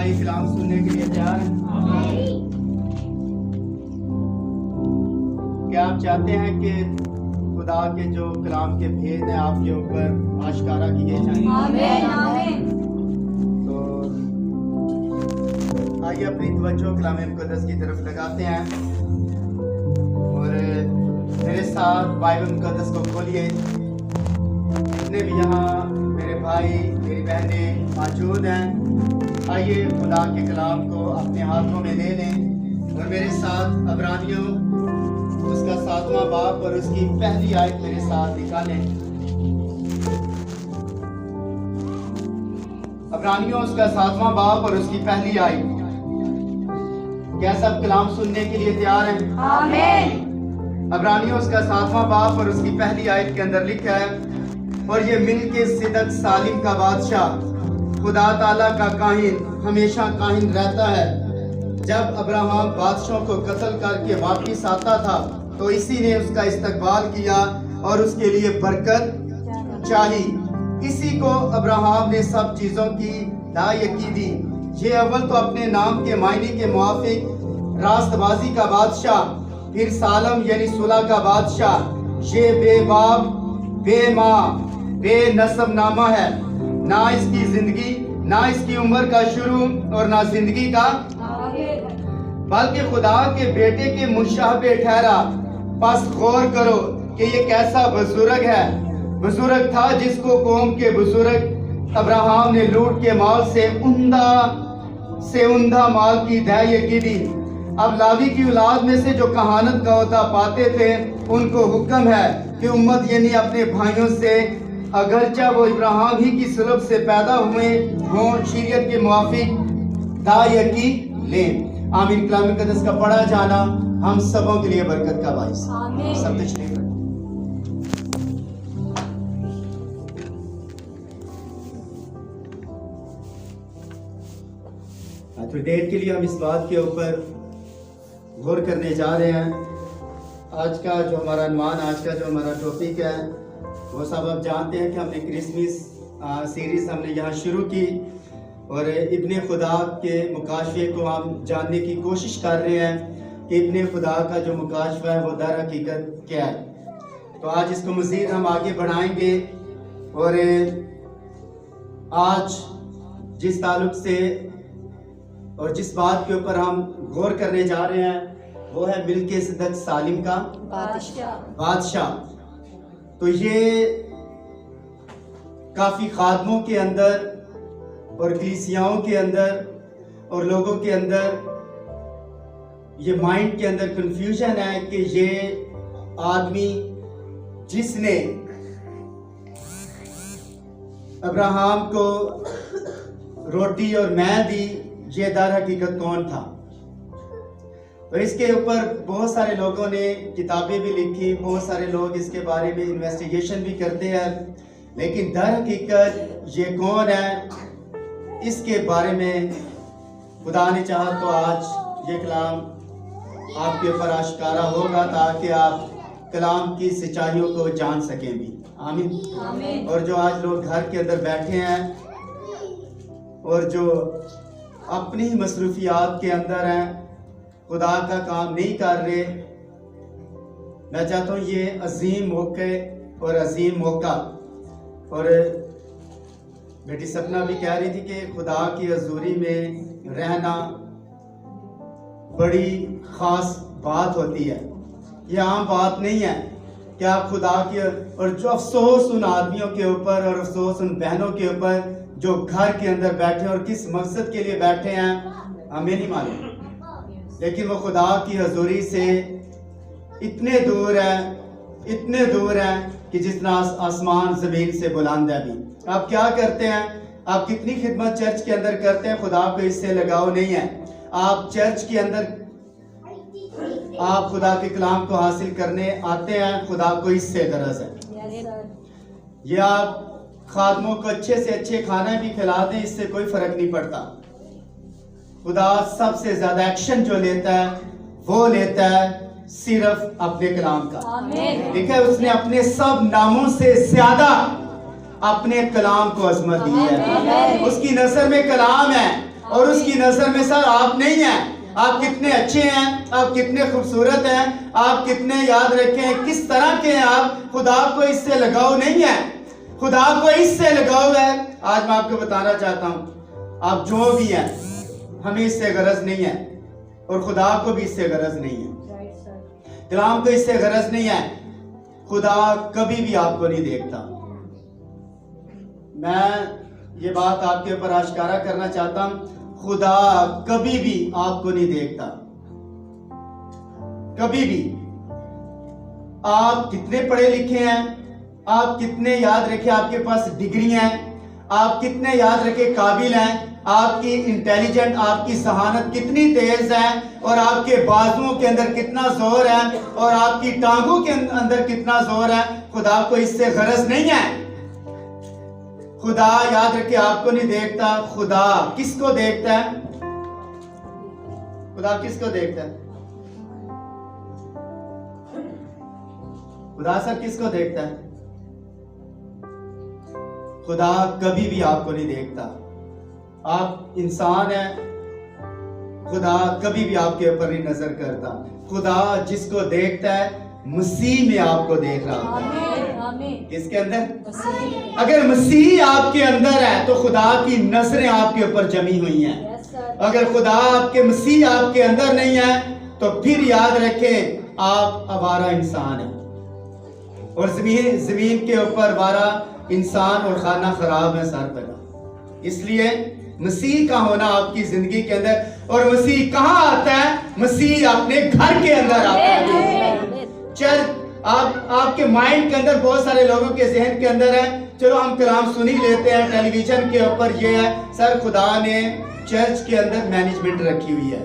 भाई कलाम सुनने के लिए तैयार हैं? क्या आप चाहते हैं कि खुदा के जो कलाम के भेद हैं आपके ऊपर आश्कारा किए जाएं? आमीन। तो आइए अपनी तवज्जो कलाम मुकद्दस की तरफ लगाते हैं और मेरे साथ बाइबल मुकद्दस को खोलिए। जितने भी यहाँ मेरे भाई मेरी बहनें मौजूद हैं, आइए खुदा के कलाम को अपने हाथों में ले लें और मेरे साथ अबरानियों उसका 7वां बाब और उसकी पहली आयत मेरे साथ निकालें। अबरानियों उसका 7वां बाब और उसकी पहली आयत। क्या सब कलाम सुनने के लिए तैयार हैं? आमीन। अबरानियों उसका 7वां बाब और उसकी पहली आयत के अंदर लिखा है, और ये मिल्क सिदक सालिम का बादशाह खुदा ताला का काहिन हमेशा काहिन रहता है। जब अब्राहम बादशाहों को कत्ल करके वापिस आता था तो इसी ने उसका इस्तकबाल किया और उसके लिए बरकत चाही। इसी को अब्राहम ने सब चीजों की दायकी दी। ये अव्वल तो अपने नाम के मायने के मुआफिक रास्तबाजी का बादशाह, फिर सालम यानी सुलह का बादशाह। ये बेबाप बेमाँ बेनसब नामा है, ना इसकी जिंदगी ना इसकी उम्र का शुरू और ना जिंदगी का, बल्कि खुदा के बेटे के मुशाबे ठहरा। बस गौर करो कि ये कैसा बुजुर्ग है। बुजुर्ग था जिसको कौम के बुजुर्ग अब्राहम ने लूट के माल से उंधा माल की दायगी दी। अब लावी की औलाद में से जो कहानत का होता पाते थे उनको हुक्म है कि उम्मत यानी अपने भाइयों से अगरचा वो इब्राहिम ही की सुलभ से पैदा हुए हों शरीयत के मुआफिक दायगी लें। आमीन। कलाम मुकद्दस का पढ़ा जाना हम सबों के लिए बरकत का बाइस। सब तशरीफ रखें। थोड़ी देर के लिए हम इस बात के ऊपर गौर करने जा रहे हैं। आज का जो हमारा अनुमान, आज का जो हमारा टॉपिक है वो सब आप जानते हैं कि हमने क्रिसमस सीरीज हमने यहाँ शुरू की और इब्ने खुदा के मुकाशफे को हम जानने की कोशिश कर रहे हैं कि इब्ने खुदा का जो मुकाशफा है वो दर हकीकत क्या है। तो आज इसको मज़ीद हम आगे बढ़ाएंगे और आज जिस ताल्लुक से और जिस बात के ऊपर हम गौर करने जा रहे हैं वो है मिल्क सिदक सालिम का बादशाह। तो ये काफ़ी खादमों के अंदर और कलीसियाओं के अंदर और लोगों के अंदर ये माइंड के अंदर कंफ्यूजन है कि ये आदमी जिसने अब्राहम को रोटी और मैं दी, ये दर हकीकत कौन था। तो इसके ऊपर बहुत सारे लोगों ने किताबें भी लिखी, बहुत सारे लोग इसके बारे में इन्वेस्टिगेशन भी करते हैं, लेकिन दर हकीकत ये कौन है इसके बारे में खुदा ने चाहा तो आज ये कलाम आपके ऊपर आश्कारा होगा ताकि आप कलाम की सच्चाइयों को जान सकें भी। आमीन। और जो आज लोग घर के अंदर बैठे हैं और जो अपनी मसरूफियात के अंदर हैं, खुदा का काम नहीं कर रहे, मैं चाहता हूँ ये अजीम मौके और अजीम मौका। और बेटी सपना भी कह रही थी कि खुदा की हजूरी में रहना बड़ी ख़ास बात होती है, ये आम बात नहीं है कि आप खुदा की। और जो अफसोस उन आदमियों के ऊपर और अफसोस उन बहनों के ऊपर जो घर के अंदर बैठे और किस मकसद के लिए बैठे हैं हमें नहीं मालूम, लेकिन वो खुदा की हजूरी से इतने दूर है कि जितना आसमान ज़मीन से बुलंद है। भी आप क्या करते हैं, आप कितनी खिदमत चर्च के अंदर करते हैं, खुदा को इससे लगाव नहीं है। आप चर्च के अंदर आप खुदा के कलाम को हासिल करने आते हैं, खुदा को इससे गरज है। ये आप खादमों को अच्छे से अच्छे खाना भी खिला दें, इससे कोई फर्क नहीं पड़ता। खुदा सबसे ज्यादा एक्शन जो लेता है वो लेता है सिर्फ अपने कलाम का। देखा उसने अपने सब नामों से ज्यादा अपने कलाम को अजमत दी है। उसकी नजर में कलाम है और उसकी नजर में सर आप नहीं हैं। आप कितने अच्छे हैं, आप कितने खूबसूरत हैं, आप कितने याद रखें किस तरह के हैं आप। खुदा को इससे लगाव नहीं है, खुदा को इससे लगाव है। आज मैं आपको बताना चाहता हूं, आप जो भी हैं हमें इससे गरज नहीं है और खुदा को भी इससे गरज नहीं है, कलाम को इससे गरज नहीं है। खुदा कभी भी आपको नहीं देखता। मैं ये बात आपके ऊपर आश्कारा करना चाहता हूं, खुदा कभी भी आपको नहीं देखता, कभी भी। आप कितने पढ़े लिखे हैं, आप कितने याद रखे आपके पास डिग्री हैं, आप कितने याद रखे काबिल हैं, आपकी इंटेलिजेंट, आपकी जहानत कितनी तेज है, और आपके बाजुओं के अंदर कितना जोर है, और आपकी टांगों के अंदर कितना जोर है, खुदा को इससे गरज नहीं है। खुदा याद रखे आपको नहीं देखता। खुदा किसको देखता है? खुदा किसको देखता है? खुदा सर किसको देखता है? खुदा कभी भी आपको नहीं देखता। आप इंसान हैं, खुदा कभी भी आपके ऊपर नहीं नजर करता। खुदा जिसको देखता है मसीह में आपको देख रहा होता है। किसके अंदर? अगर मसीह आपके अंदर है तो खुदा की नजरें आपके ऊपर जमी हुई हैं। अगर खुदा आपके मसीह आपके अंदर नहीं है तो फिर याद रखें आप आवारा इंसान हैं, और जमीन के ऊपर वारा इंसान और खाना खराब है सर पैदा। इसलिए मसीह का होना आपकी जिंदगी के अंदर, और मसीह कहां आता है? मसीह अपने घर के अंदर आता है। चल आपके माइंड के अंदर, बहुत सारे लोगों के जहन के अंदर है, चलो हम कलाम सुन ही लेते हैं, टेलीविजन के ऊपर ये है। सर खुदा ने चर्च के अंदर मैनेजमेंट रखी हुई है,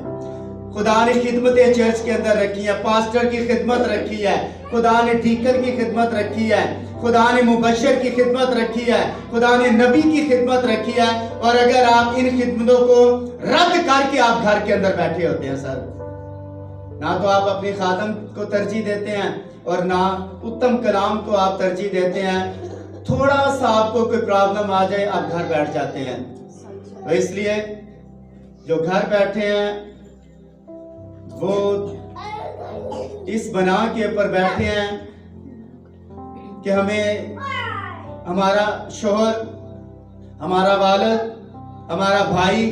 खुदा ने खिदमतें चर्च के अंदर रखी है, पास्टर की खिदमत रखी है, खुदा ने डीकन की खिदमत रखी है, खुदा ने मुबशर की खिदमत रखी है, खुदा ने नबी की खिदमत रखी है। और अगर आप इन खिदमतों को रद्द करके आप घर के अंदर बैठे होते हैं सर, ना तो आप अपने खादम को तरजीह देते हैं और ना उत्तम कलाम को आप तरजीह देते हैं। थोड़ा सा आपको कोई प्रॉब्लम आ जाए आप घर बैठ जाते हैं। तो इसलिए जो घर बैठे हैं वो इस बना के ऊपर बैठे हैं कि हमें हमारा शोहर, हमारा वालिद, हमारा भाई,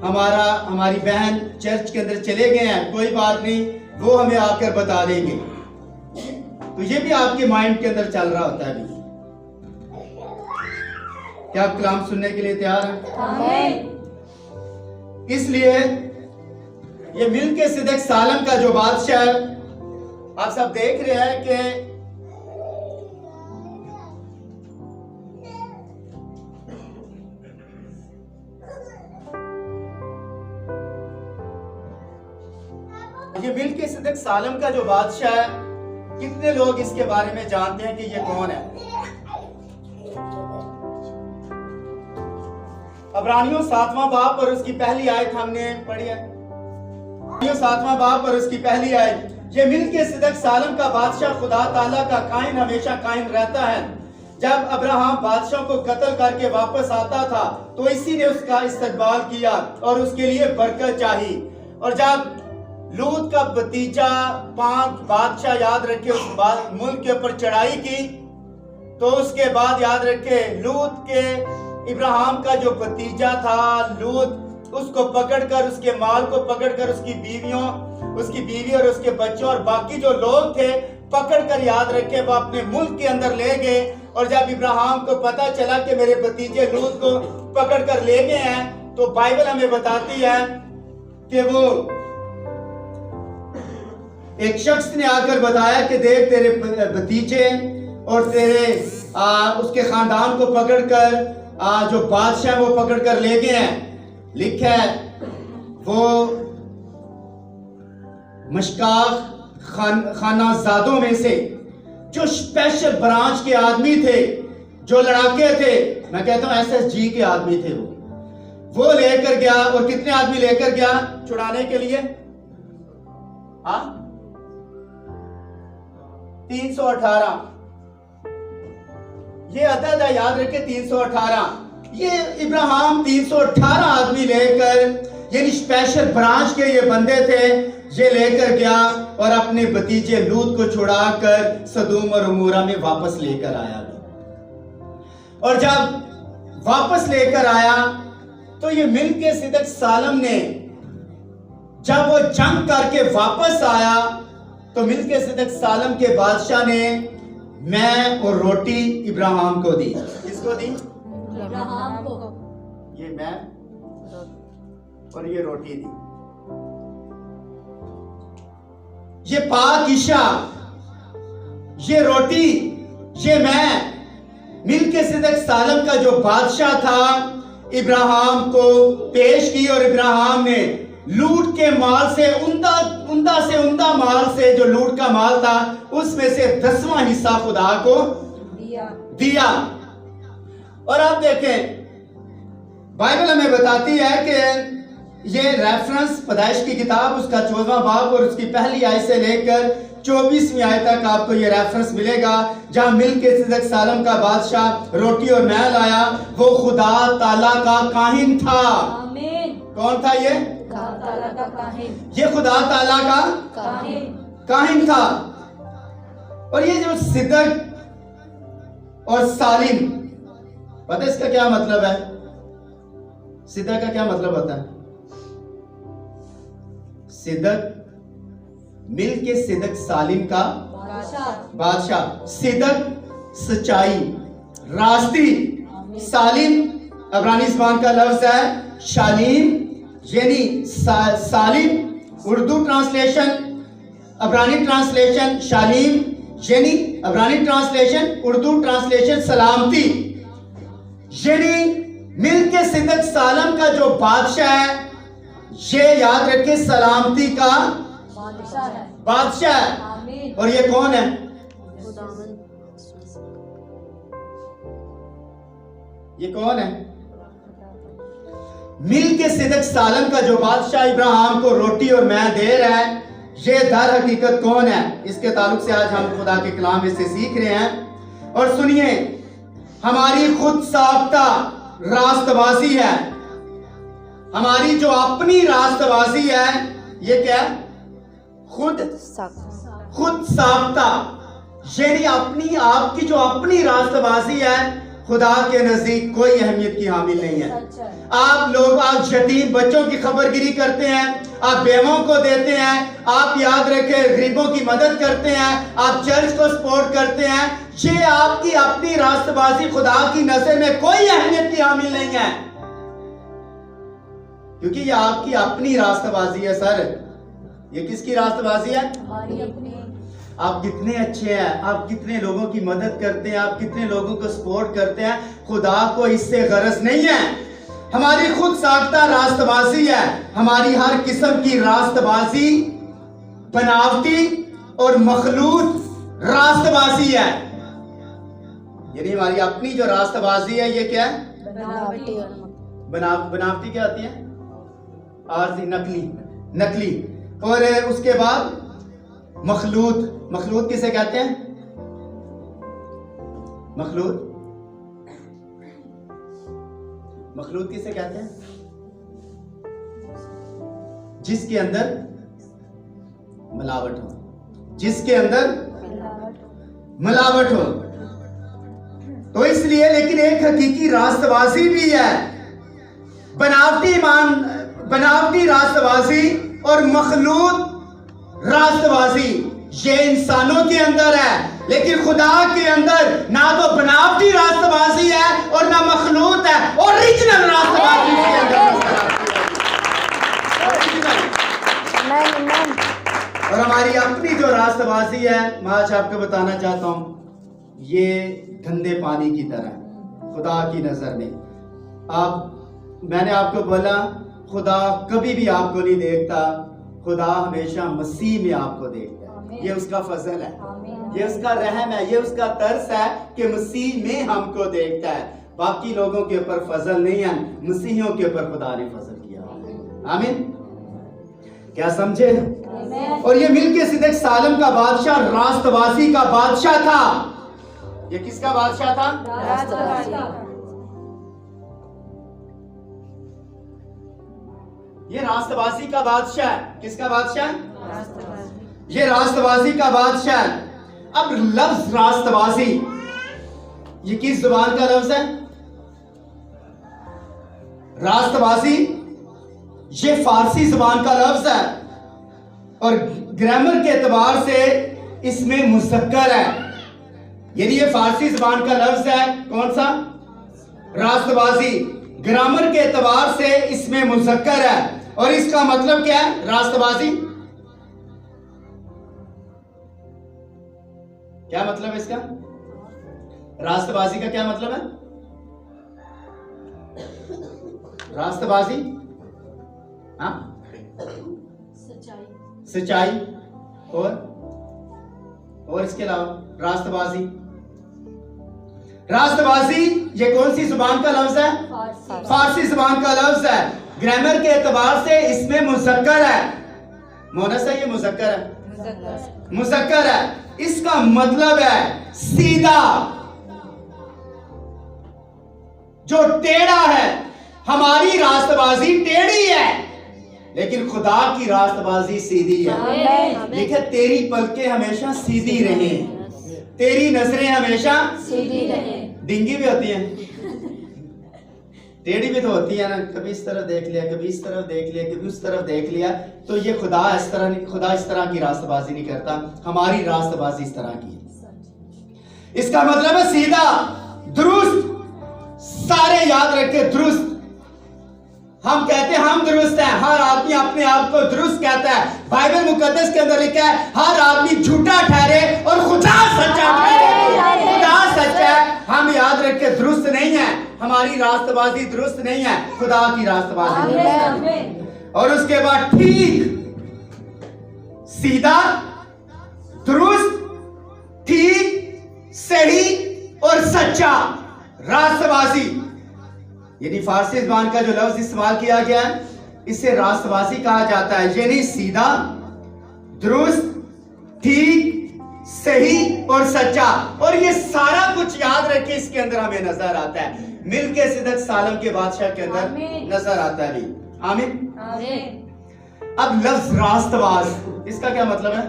हमारी बहन चर्च के अंदर चले गए हैं, कोई बात नहीं, वो हमें आकर बता देंगे। तो ये भी आपके माइंड के अंदर चल रहा होता है अभी। क्या आप कलाम सुनने के लिए तैयार हैं? इसलिए ये मिल्क सिदक सालम का जो बादशाह है, आप सब देख रहे हैं कि ये मिल्क सिदक सालम का जो बादशाह है, कितने लोग इसके बारे में जानते हैं कि ये कौन है? अब्रानियों 7वां बाब और उसकी पहली आयत हमने पढ़ी है। 7वां बाब और उसकी पहली आयत, ये मिल्क सिदक सालम का बादशाह खुदा ताला का कायम हमेशा कायम रहता है। जब अब्राहम बादशाह को कत्ल करके वापस आता था तो इसी ने उसका इस्तकबाल किया और उसके लिए बरकत चाही। और जब लूत का भतीजा 5 बादशाह याद रखे उस मुल्क के ऊपर चढ़ाई की, तो उसके बाद याद रखे लूत के इब्राहिम का जो भतीजा था लूत, उसको पकड़कर, उसके माल को पकड़कर उसकी बीवी और उसके बच्चों और बाकी जो लोग थे पकड़कर याद रखे वो अपने मुल्क के अंदर ले गए। और जब इब्राहिम को पता चला कि मेरे भतीजे लूत को पकड़कर ले गए हैं, तो बाइबल हमें बताती है कि वो एक शख्स ने आकर बताया कि देख तेरे भतीजे और तेरे उसके खानदान को पकड़कर जो बादशाह वो पकड़कर ले गए हैं। लिखा है वो मशकाक खानाजादों में से जो स्पेशल ब्रांच के आदमी थे, जो लड़ाके थे, मैं कहता हूं SSG के आदमी थे, वो लेकर गया। और कितने आदमी लेकर गया छुड़ाने के लिए? 318। ये अदद है, याद रखे 318। ये इब्राहिम 318 आदमी लेकर, यानी स्पेशल ब्रांच के ये बंदे थे, ये लेकर गया और अपने भतीजे लूत को छुड़ाकर सदूम और उमूरा में वापस लेकर आया। और जब वापस लेकर आया तो ये मिलके सिदक सालम ने, जब वो जंग करके वापस आया तो मिलके सिदक सालम के बादशाह ने मैं और रोटी इब्राहिम को दी। किसको दी? इब्राहिम को। ये मैं और ये रोटी दी। ये पाक ईशा, ये रोटी, ये मैं मिलके सिदक सालम का जो बादशाह था इब्राहिम को पेश की। और इब्राहिम ने लूट के माल से उमदा माल से, जो लूट का माल था, उसमें से 10वां हिस्सा खुदा को दिया। और आप देखें, बाइबल हमें बताती है कि ये रेफरेंस पैदाइश की किताब उसका 14वां बाब और उसकी पहली आयत से लेकर 24वीं आयत तक आपको ये रेफरेंस मिलेगा, जहां मिलके सिदक सालम का बादशाह रोटी और मैं लाया। वो खुदा ताला का काहिन था। आमीन। कौन था ये? ताला का काहिन। ये खुदा ताला का काहिन था। और ये जो सिदक और सालिम, पता है इसका क्या मतलब है? सिदक का क्या मतलब होता है? सिदक, मिल के सिदक सालिम का बादशाह। सिदक सच्चाई, रास्ती। सालिम अबरानी ज़बान का लफ्ज है शालीम, यानी सालिम उर्दू ट्रांसलेशन, अबरानी ट्रांसलेशन शालीम, यानी अबरानी ट्रांसलेशन, उर्दू ट्रांसलेशन सलामती। यानी मिल के सिदक सालम का जो बादशाह है, ये याद रखे सलामती का बादशाह है। और ये कौन है? ये कौन है? मिल के सिदक सालम का जो बादशाह इब्राहिम को रोटी और मैं दे रहा है, ये दर हकीकत कौन है? इसके ताल्लुक से आज हम खुदा के कलाम में से सीख रहे हैं। और सुनिए, हमारी खुद साख्ता रास्तबाजी है, हमारी जो अपनी रास्तबाजी है, ये क्या है? खुद साख्ता, यानी अपनी आपकी जो अपनी रास्तबाजी है, खुदा के नजदीक कोई अहमियत की हामिल नहीं है। आप लोग, आप यतीम बच्चों की खबरगिरी करते हैं, आप बेवों को देते हैं, आप याद रखें गरीबों की मदद करते हैं, आप चर्च को सपोर्ट करते हैं, ये आपकी अपनी रास्तबाजी खुदा की नजर में कोई अहमियत की हामिल नहीं है, क्योंकि ये आपकी अपनी रास्तबाजी है। सर, ये किसकी रास्तबाजी है? हमारी अपनी। आप कितने अच्छे हैं, आप कितने लोगों की मदद करते हैं, आप कितने लोगों को सपोर्ट करते हैं, खुदा को इससे गरज नहीं है। हमारी खुद साख्ता रास्तबाजी है, हमारी हर किस्म की रास्तबाजी बनावटी और मखलूत रास्तबाजी है। यानी हमारी अपनी जो रास्तबाजी है, ये क्या है? बनावटी क्या आती है? आरजी, नकली। और उसके बाद मखलूत किसे कहते हैं? मखलूत किसे कहते हैं? जिसके अंदर मिलावट हो, जिसके अंदर मिलावट हो। तो इसलिए, लेकिन एक हकीकी रास्तबाजी भी है, बनावटी रास्तबाजी और मखलूत रास्तबाजी, ये इंसानों के अंदर है, लेकिन खुदा के अंदर ना तो बनावटी रास्तबाजी है और ना मखलूत है, ओरिजिनल रास्तबाजी के अंदर। और हमारी अपनी जो रास्तबाजी है, मैं आज आपको बताना चाहता हूं, ये गंदे पानी की तरह खुदा की नजर में। मैंने आपको बोला, खुदा कभी भी आपको नहीं देखता, खुदा हमेशा मसीह में आपको देखता है। ये उसका फजल है, ये उसका रहम है, ये उसका तरस है कि मसीह में हमको देखता है। बाकी लोगों के ऊपर फजल नहीं है, मसीहियों के ऊपर खुदा ने फजल किया। आमीन। क्या समझे? और ये मिलके सिदक सालम का बादशाह रास्तबाजी का बादशाह था। ये किसका बादशाह था? ये रास्तबाजी का बादशाह है। किसका बादशाह है? रास्तबाजी। ये रास्तबाजी का बादशाह है। अब लफ्ज रास्तबाजी ये किस जुबान का लफ्ज है? रास्तबाजी ये फारसी जुबान का लफ्ज है और ग्रामर के एतबार से इसमें मुज़क्कर है। यानी ये फारसी जुबान का लफ्ज है। कौन सा? रास्तबाजी। ग्रामर के एतबार से इसमें मुज़क्कर है और इसका मतलब क्या है? रास्तबाजी क्या मतलब है इसका? रास्तबाजी का क्या मतलब है? रास्तबाजी हाँ सच्चाई। सच्चाई और इसके अलावा रास्तबाजी ये कौन सी जुबान का लफ्ज है? फारसी। फारसी जुबान का लफ्ज है। ग्रामर के एतबार से इसमें मुज़क्कर है। मोनस है, ये मुज़क्कर है। मुज़क्कर है। इसका मतलब है सीधा, जो टेढ़ा है। हमारी रास्तबाजी टेढ़ी है लेकिन खुदा की रास्तबाजी सीधी है। आमीन। देखिए, तेरी पलकें हमेशा सीधी रहे, तेरी नजरें हमेशा सीधी रहे। डिंगी भी होती हैं, टेढ़ी भी तो होती है ना। कभी इस तरफ देख लिया, कभी इस तरफ देख लिया, कभी उस तरफ देख लिया। तो ये खुदा इस तरह की रास्तबाजी नहीं करता। हमारी रास्तबाजी इस तरह की है। इसका मतलब है सीधा, दुरुस्त। सारे याद रखे, दुरुस्त। हम कहते हैं हम दुरुस्त हैं। हर आदमी अपने आप को दुरुस्त कहता है। बाइबल मुकद्दस के अंदर लिखा है हर आदमी झूठा ठहरे और खुदा सच्चा ठहरे। खुदा सच्चा है। हम याद रखे दुरुस्त नहीं है। हमारी रास्तबाजी दुरुस्त नहीं है, खुदा की रास्तबाजी दुरुस्त है। आमीन। और उसके बाद ठीक, सीधा, दुरुस्त, ठीक, सही और सच्चा रास्तबाजी। यानी फारसी ज़बान का जो लफ्ज इस्तेमाल किया गया है इसे रास्तबाजी कहा जाता है। यानी सीधा, दुरुस्त, ठीक, सही और सच्चा। और ये सारा कुछ याद रखे इसके अंदर हमें नजर आता है। मिल के सिदक सालम के बादशाह के अंदर आमीन। नजर आता है। आमीन। आमीन। अब लफ्ज रास्तबाज, इसका क्या मतलब है?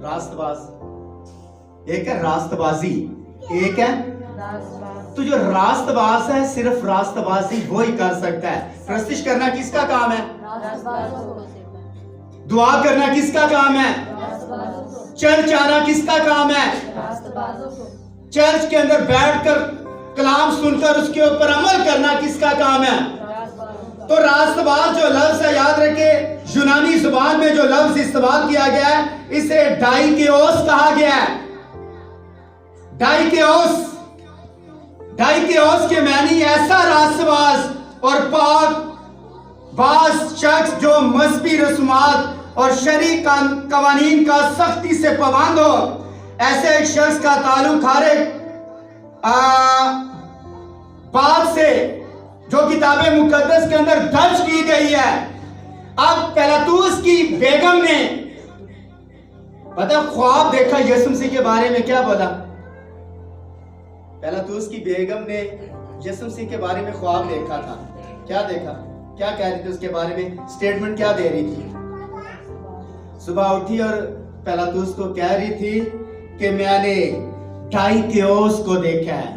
रास्तबाज एक है, रास्तबाजी एक है। तो जो रास्तबाज है सिर्फ रास्तबाजी वो ही कर सकता है। प्रस्तिश करना किसका काम है? दुआ करना किसका काम है? चर्च आना किसका काम है? चर्च के अंदर बैठकर कलाम सुनकर उसके ऊपर अमल करना किसका काम है? तो रास्तबाज जो लफ्ज है, याद रखे, यूनानी जुबान में जो लफ्ज इस्तेमाल किया गया है इसे डाइकेओस कहा गया है। डाइकेओस के मानी ऐसा रास्तबाज और पाक बाज शख्स जो मजहबी रस्मात और शरई कवानीन का सख्ती से पाबंद हो। ऐसे एक शख्स का ताल्लुक हर एक बात से जो किताबे मुकद्दस के अंदर दर्ज की गई है। अब पिलातुस की बेगम ने पता ख्वाब देखा, यीशु मसीह के बारे में क्या बोला? पिलातुस की बेगम ने यीशु मसीह के बारे में ख्वाब देखा था। क्या देखा? क्या कह रही थी उसके बारे में? स्टेटमेंट क्या दे रही थी? सुबह उठी और पिलातुस को कह रही थी कि मैंने डाइकेओस को देखा है।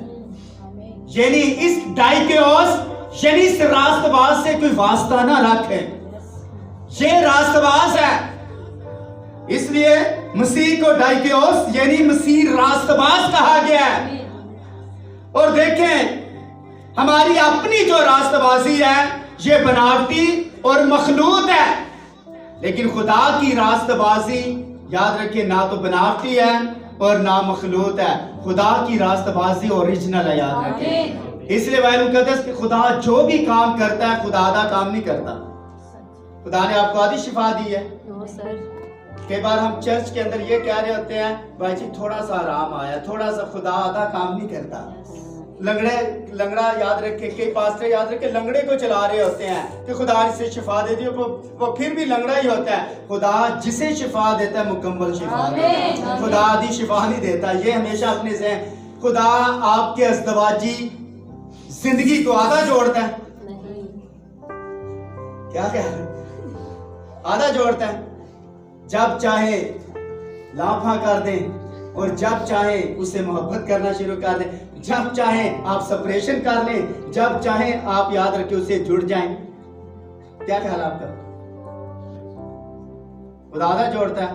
यानी इस डाइकेओस यानी इस रास्तबाज से कोई वास्ता ना रखे। ये रास्तबाज है, इसलिए मसीह को डाइकेओस यानी मसीह रास्तबाज कहा गया है। और देखें, हमारी अपनी जो रास्तबाजी है ये बनावटी और मखलूत है, लेकिन खुदा की रास्तबाजी याद रखिए ना तो बनावटी है और ना मखलूत है। खुदा की रास्तबाजी ओरिजिनल है, याद रखिए। इसलिए बाइबल मुकद्दस कि खुदा जो भी काम करता है खुदा आधा काम नहीं करता। खुदा ने आपको आधी शिफा दी है। कई बार हम चर्च के अंदर ये कह रहे होते हैं भाई जी थोड़ा सा आराम आया, थोड़ा सा, खुदा आधा काम नहीं करता। लंगड़ा याद रखे, कई पास्टर याद रखे लंगड़े को चला रहे होते हैं कि खुदा इसे शिफा दे दियो, वो फिर भी लंगड़ा ही होता है। खुदा जिसे शिफा देता है मुकम्मल शिफा देता है, खुदा आधी शिफा नहीं देता। ये हमेशा अपने से खुदा आपके अज़दवाजी जिंदगी को आधा जोड़ता है, क्या कह रहे हैं? आधा जोड़ता है, जब चाहे लाफा कर दें और जब चाहे उससे मोहब्बत करना शुरू कर दें, जब चाहे आप सेपरेशन कर लें, जब चाहे आप याद रखें उससे जुड़ जाएं। क्या ख्याल है आपका? खुदा आधा जोड़ता है।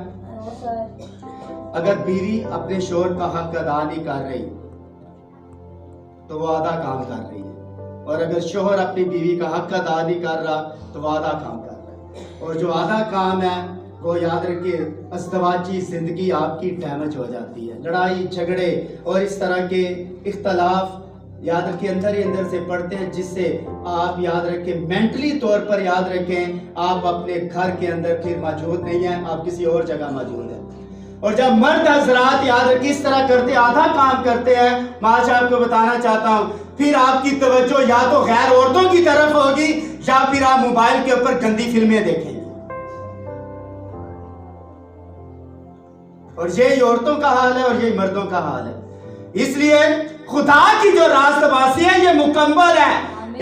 अगर बीवी अपने शोहर का हक अदा नहीं कर रही तो वो आधा काम कर रही है, और अगर शोहर अपनी बीवी का हक अदा नहीं कर रहा तो वो आधा काम कर रहा है। और जो आधा काम है वो याद रखिए, अज़दवाजी जिंदगी आपकी डैमेज हो जाती है। लड़ाई झगड़े और इस तरह के इख्तलाफ याद रखिए अंदर ही अंदर से पड़ते हैं, जिससे आप याद रखें मेंटली तौर पर याद रखें आप अपने घर के अंदर फिर मौजूद नहीं है, आप किसी और जगह मौजूद हैं। और जब मर्द हजरात याद रखिए इस तरह करते, आधा काम करते हैं, मैं आज आपको बताना चाहता हूं, फिर आपकी तवज्जो या तो गैर औरतों की तरफ होगी या फिर आप मोबाइल के ऊपर गंदी फिल्में देखेंगे। और यही औरतों का हाल है और यही मर्दों का हाल है। इसलिए खुदा की जो रास्तबाज़ी है ये मुकम्मल है।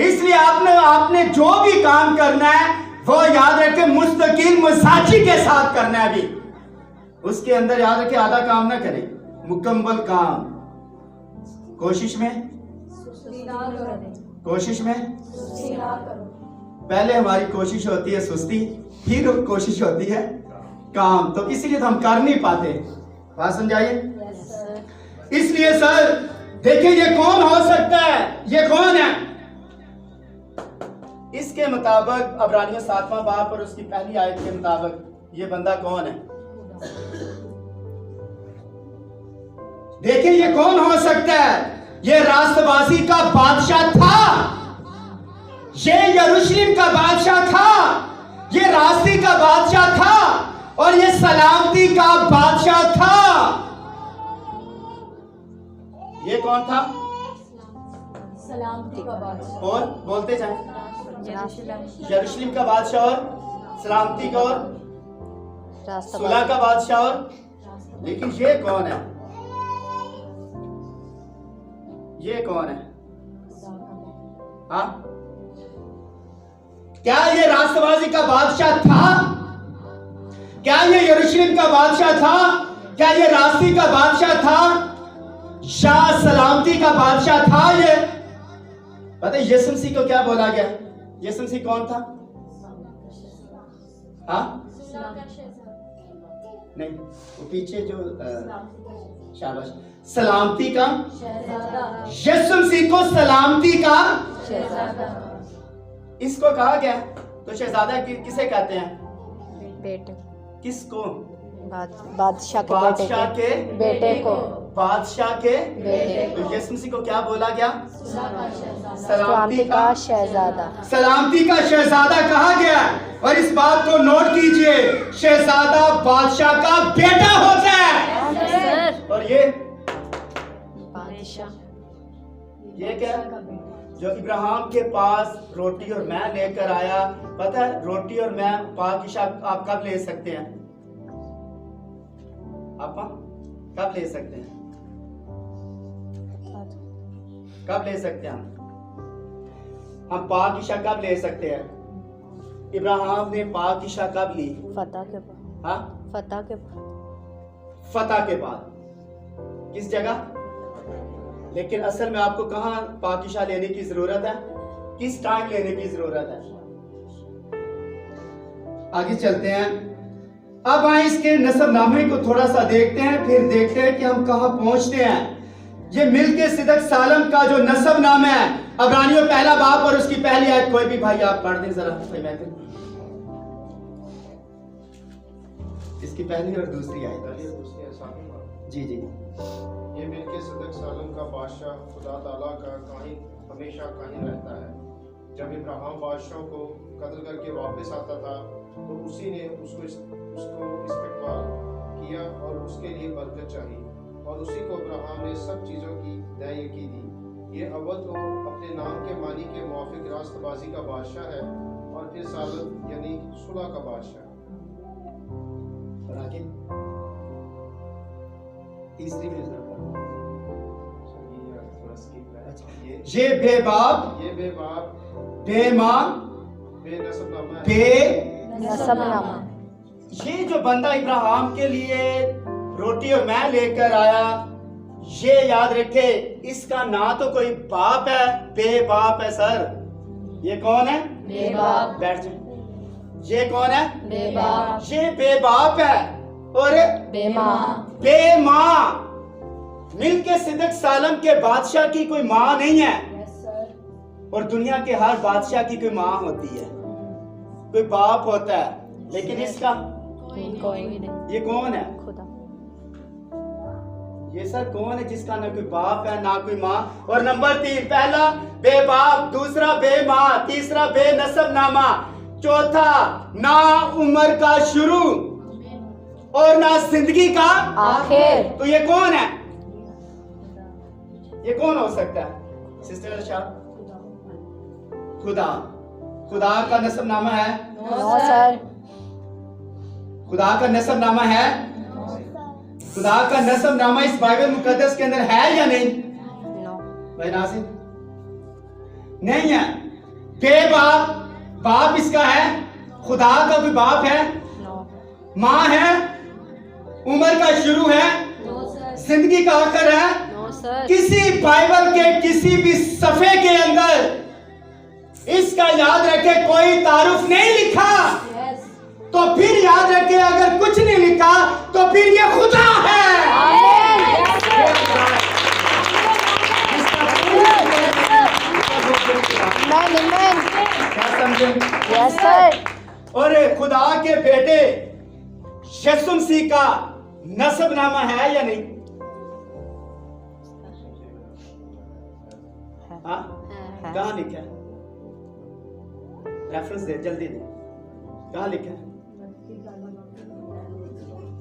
इसलिए आपने जो भी काम करना है वो याद रखें मुस्तकिल मसाजी के साथ करना है। भी उसके अंदर याद रखें आधा काम ना करें, मुकम्मल काम। कोशिश में पहले हमारी कोशिश होती है सुस्ती, फिर कोशिश होती है काम, तो इसीलिए तो हम कर नहीं पाते। बात समझाइए। इसलिए सर देखिए ये कौन हो सकता है, ये कौन है? इसके मुताबिक अबरानियों 7वां बाब और उसकी पहली आयत के मुताबिक ये बंदा कौन है? देखिए ये कौन हो सकता है? ये रास्तबाजी का बादशाह था, ये यरूशलेम का बादशाह था, ये रास्ते का बादशाह था और ये सलामती का बादशाह था। ये कौन था? सलामती का बादशाह। और बोलते जाए, यरूशलेम का बादशाह और सलामती का और सुलह का बादशाह और, लेकिन ये कौन है? ये कौन है? हाँ, क्या ये रास्तबाजी का बादशाह था? क्या ये यरूशलेम का बादशाह था? क्या ये रास्ते का बादशाह था? या सलामती का बादशाह था? ये पता है यीशु मसीह को क्या बोला गया? यीशु मसीह कौन था? हाँ नहीं, वो पीछे जो शाबाश, सलामती का यीशु मसीह को सलामती का इसको कहा गया। तो शहजादा किसे कहते हैं? बेटे। किसको? बादशाह के बेटे को। बादशाह के बेटे। तो यीशु मसीह को क्या बोला गया? सलामती का शहजादा। सलामती का शहजादा कहा गया। और इस बात को नोट कीजिए, शहजादा बादशाह का बेटा होता है। और ये बादशाह, ये क्या? जो इब्राहिम के पास रोटी और मैं लेकर आया, पता है रोटी और मैं पाकिशाह आप कब ले सकते हैं? आप कब ले सकते हैं? कब ले सकते हैं हम पाकिशाह कब ले सकते हैं? इब्राहिम ने पाकिशाह कब ली? फतह के बाद। हाँ, फतह के बाद। किस जगह? लेकिन असल में आपको कहाँ पाकिशाह लेने की जरूरत है? किस टाइम लेने की जरूरत है? आगे चलते हैं। अब आए इसके नसबनामे को थोड़ा सा देखते हैं, फिर देखते हैं कि हम कहाँ पहुंचते हैं। ये मिल्के सिदक सालम का जो नसबनामा है, अबरानियों पहला बाब और उसकी पहली आयत, कोई भी भाई आप पढ़ दें जरा। इसकी पहली और दूसरी आयत। जी जी। ये मिलके सदक सालम का बादशाह खुदा ताला का काहिन हमेशा काहिन रहता है। जब इब्राहिम बादशाह को कत्ल करके वापस आता था तो उसी ने उसको इस्तकबाल किया और उसके लिए बरकत चाहिए, और उसी को इब्राहिम ने सब चीज़ों की दायगी दी। ये अव्वल तो अपने नाम के मानी के मुआफिक रास्तबाजी का बादशाह है, और फिर सालम यानी सुलह का बादशाह। और आगे तीसरी में ये बेबाप ये बेबाप बेमां बेनसबनामा है। नसबनामा। ये जो बंदा इब्राहिम के लिए रोटी और मैं लेकर आया, ये याद रखे इसका ना तो कोई बाप है, बेबाप है सर। ये कौन है? बेबाप। बैठ जाओ। ये कौन है? बेबाप। ये बेबाप है और बेमाँ। बेमाँ। मिल्के सिद्दीक सालम के बादशाह की कोई माँ नहीं है, और दुनिया के हर बादशाह की कोई माँ होती है, कोई बाप होता है, लेकिन इसका कोई नहीं। ये कौन है? खुदा। ये सर कौन है जिसका ना कोई बाप है ना कोई माँ? और नंबर 3, पहला बेबाप, दूसरा बेमाँ, तीसरा बेनसबनामा, चौथा ना उम्र का शुरू और ना जिंदगी का आखिर। तो ये कौन है? ये कौन हो सकता है सिस्टर अरशाद? खुदा। खुदा का नसबनामा है? No sir. खुदा का नसबनामा है? खुदा का नसबनामा इस बाइबल मुकद्दस के अंदर है या नहीं? नो। भाई नासिर नहीं है। बेबाप, बाप इसका है? खुदा का कोई बाप है? नो। माँ है? उम्र का शुरू है? जिंदगी का आखिर है? No sir. किसी बाइबल के किसी भी सफे के अंदर इसका याद रखे कोई तारुफ नहीं लिखा। तो फिर याद रखे अगर कुछ नहीं लिखा तो फिर ये खुदा है। आमीन। आमीन। क्या समझे? Yes sir. और खुदा के बेटे यीशु मसीह का नसबनामा है या नहीं? हाँ? कहाँ लिखा है? रेफरेंस दे, जल्दी दे। कहाँ लिखा है?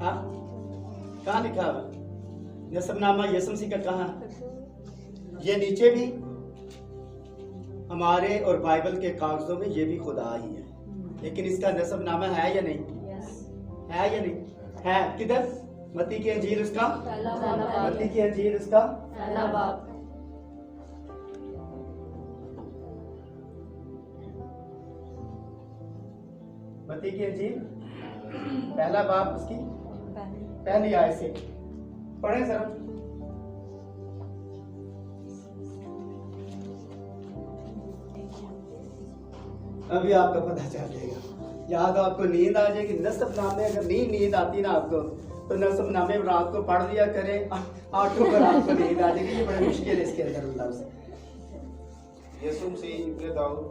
हाँ? कहाँ लिखा है नसबनामा यीशु मसीह का? कहाँ? ये नीचे भी हमारे और बाइबल के कागजों में ये भी खुदा ही है, लेकिन इसका नसबनामा है या नहीं? है या नहीं? है। किधर? मत्ती की अंजील उसका, मत्ती की अंजील उसका मत्ती की अंजील पहला बाब उसकी पहली आयत से पढ़ें जरा। अभी आपका पता चल जाएगा। याद आपको नींद आ जाएगी। नसबनामे अगर नींद आती ना आपको तो नसबनामे रात को पढ़ लिया करें, 8 को आपको नींद आ जाएगी। ये बड़ी मुश्किल है इसके अंदर अल्लाह से। यीशु मसीह इब्ने दाऊद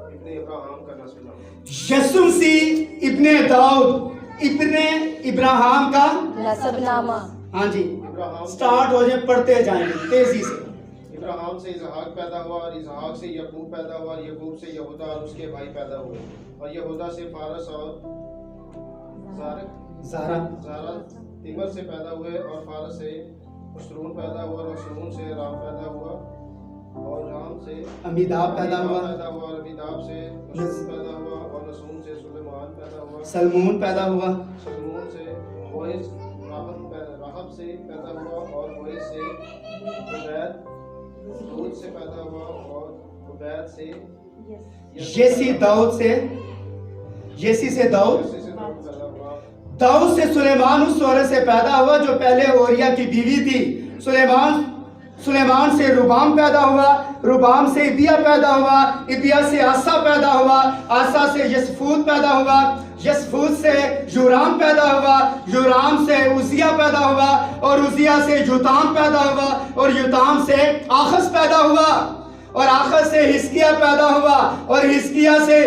इब्ने इब्राहिम का नसबनामा। यीशु मसीह इब्ने दाऊद इब्ने इब्राहिम का नसबनामा। हाँ जी, इब्राहिम स्टार्ट हो जाए, पढ़ते जाएंगे तेजी से। इब्राहिम से इसहाक पैदा हुआ और इसहाक से यकूब पैदा हुआ और यकूब से यहूदा और उसके भाई पैदा हुए और यहूदा से फारस और ज़ारा तिमर से पैदा हुए और फारस से उसरून पैदा हुआ और उसरून से राम पैदा हुआ और राम से अमीदाब पैदा हुआ और अमीदाब से नसून पैदा हुआ और नसून से सुलेमान पैदा हुआ, सलमून पैदा हुआ, सलमून से बोएज राहब से पैदा हुआ और बोएज से उबैद दूध से पैदा हुआ और उबैद से येसी दाऊद से येसी से दाऊद पैदा हुआ। दाऊद से सुलेमान उस औरत से पैदा हुआ जो पहले ओरिया की बीवी थी। सुलेमान से रुबाम पैदा हुआ, रुबाम से इबिया पैदा हुआ, इबिया से आसा पैदा हुआ, आसा से यसफूद पैदा हुआ, यसफूद से यूराम पैदा हुआ, यूराम से उजिया पैदा हुआ और उजिया से युताम पैदा हुआ और युताम से आखस पैदा हुआ और आखस से हिस्किया पैदा हुआ और हिस्किया से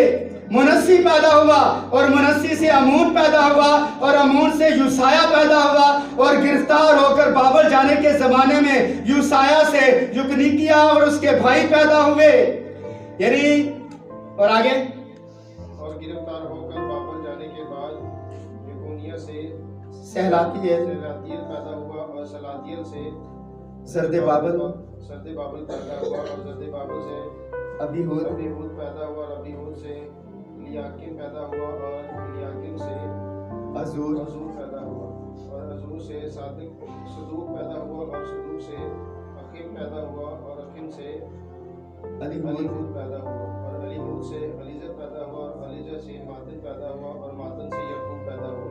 मुनस्सी पैदा हुआ और मुनस्सी से अमून पैदा हुआ और अमून से यूसाया पैदा हुआ और गिरफ्तार होकर बाबल जाने के जमाने में यूसाया से युकनिकिया और उसके भाई पैदा हुए। यानी और आगे और गिरफ्तार होकर बाबल जाने के बाद यकोनिया से सहलातियल पैदा हुआ और सलातियल से सर्दे बाबल पैदा हुआ और सर्दे बाबल से अबीहूद पैदा हुआ और अबीहूद से इलियाकिम पैदा हुआ और इलियाकिम से अजूर पैदा हुआ और अजूर से सदूक पैदा हुआ और सदूक से अखीम पैदा हुआ और अखीम से अलीहूद पैदा हुआ और अलीहूद से अलीजर पैदा हुआ और अलीजर से मातन पैदा हुआ और मातन से याकूब पैदा हुआ।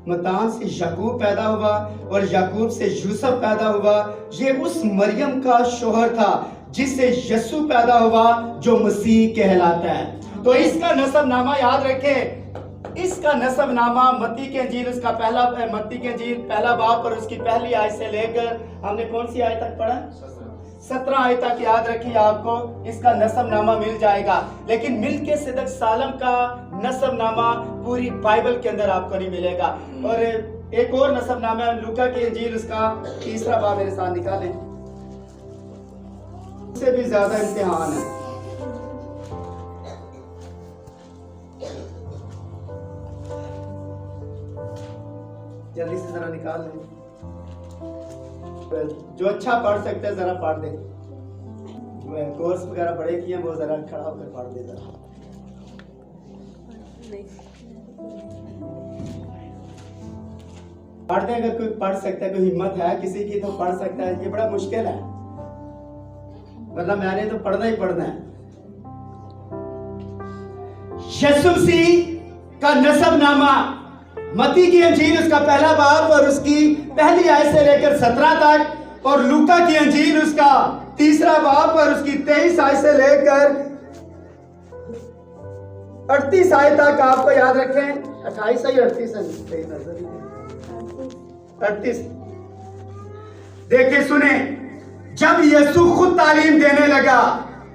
मतान से याकूब पैदा हुआ और याकूब से यूसुफ पैदा हुआ। ये उस मरियम का शोहर था जिससे यीशु पैदा हुआ जो मसीह कहलाता है। तो इसका नसब नामा याद रखें। इसका नसब नामा मत्ती के इंजील उसका मत्ती के इंजील पहला बाब और उसकी पहली आयत से लेकर हमने कौन सी आयत तक पढ़ा? 17 आयत तक याद रखिए, आपको इसका नसब नामा मिल जाएगा। लेकिन मिल्के सिदक सालम का नसब नामा पूरी बाइबल के अंदर आपको नहीं मिलेगा। और एक और नसब नामा लूका की इंजील उसका 3रा बाब मेरे साथ निकालें, उससे भी ज्यादा इम्तिहान है। जल्दी से जरा निकाल लें, जो अच्छा पढ़ सकते हैं जरा पढ़ दे। कोर्स वगैरह बड़े किए वो जरा खड़ा होकर पढ़ दे जरा। पढ़ दे, अगर कोई पढ़ सकता है, कोई हिम्मत है किसी की तो पढ़ सकता है। ये बड़ा मुश्किल है, मतलब मैंने तो पढ़ना ही पढ़ना है। यीशु मसीह का नसब नामा मत्ती की इंजील उसका पहला बाब और उसकी पहली आयत से लेकर 17 तक, और लूका की इंजील उसका 3रा बाब और उसकी 23 आयत से लेकर 38 आयत तक आपको याद रखें। 28 है या 38 है? 38। देखिए सुने, जब यीशु खुद तालीम देने लगा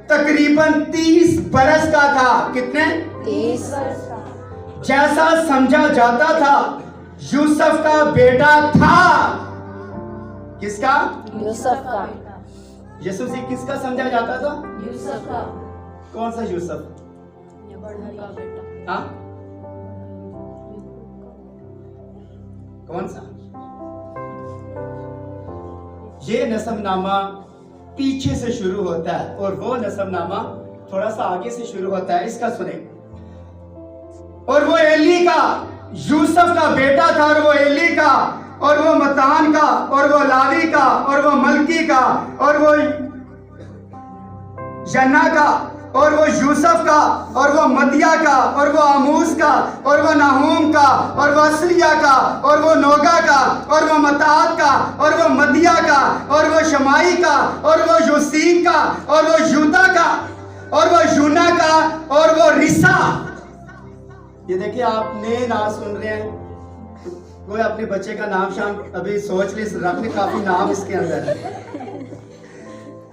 तकरीबन 30 बरस का था। कितने? 30 जैसा समझा जाता था यूसुफ का बेटा था। किसका? यूसुफ का। यीशु से किसका समझा जाता था? यूसुफ का। कौन सा यूसुफ? याकूब का बेटा। हाँ, कौन सा? ये नसबनामा पीछे से शुरू होता है और वो नसबनामा थोड़ा सा आगे से शुरू होता है। इसका सुने, और वो एली का, यूसुफ का बेटा था, और वो एली का, और वो मतान का, और वो लावी का, और वो मलकी का, और वो यन्ना का, और वो यूसुफ का, और वो मदिया का, और वो आमूस का, और वो नाहूम का, और वो असलिया का, और वो नोगा का, और वो मतात का, और वो मदिया का, और वो शमाई का, और वो यूसीक का, और वो यूदा का, और वो यूना का, और वो रिसा। ये देखिए, आपने नाम सुन रहे हैं, कोई अपने बच्चे का नाम शाम अभी सोच ले, रखने काफी नाम इसके अंदर है।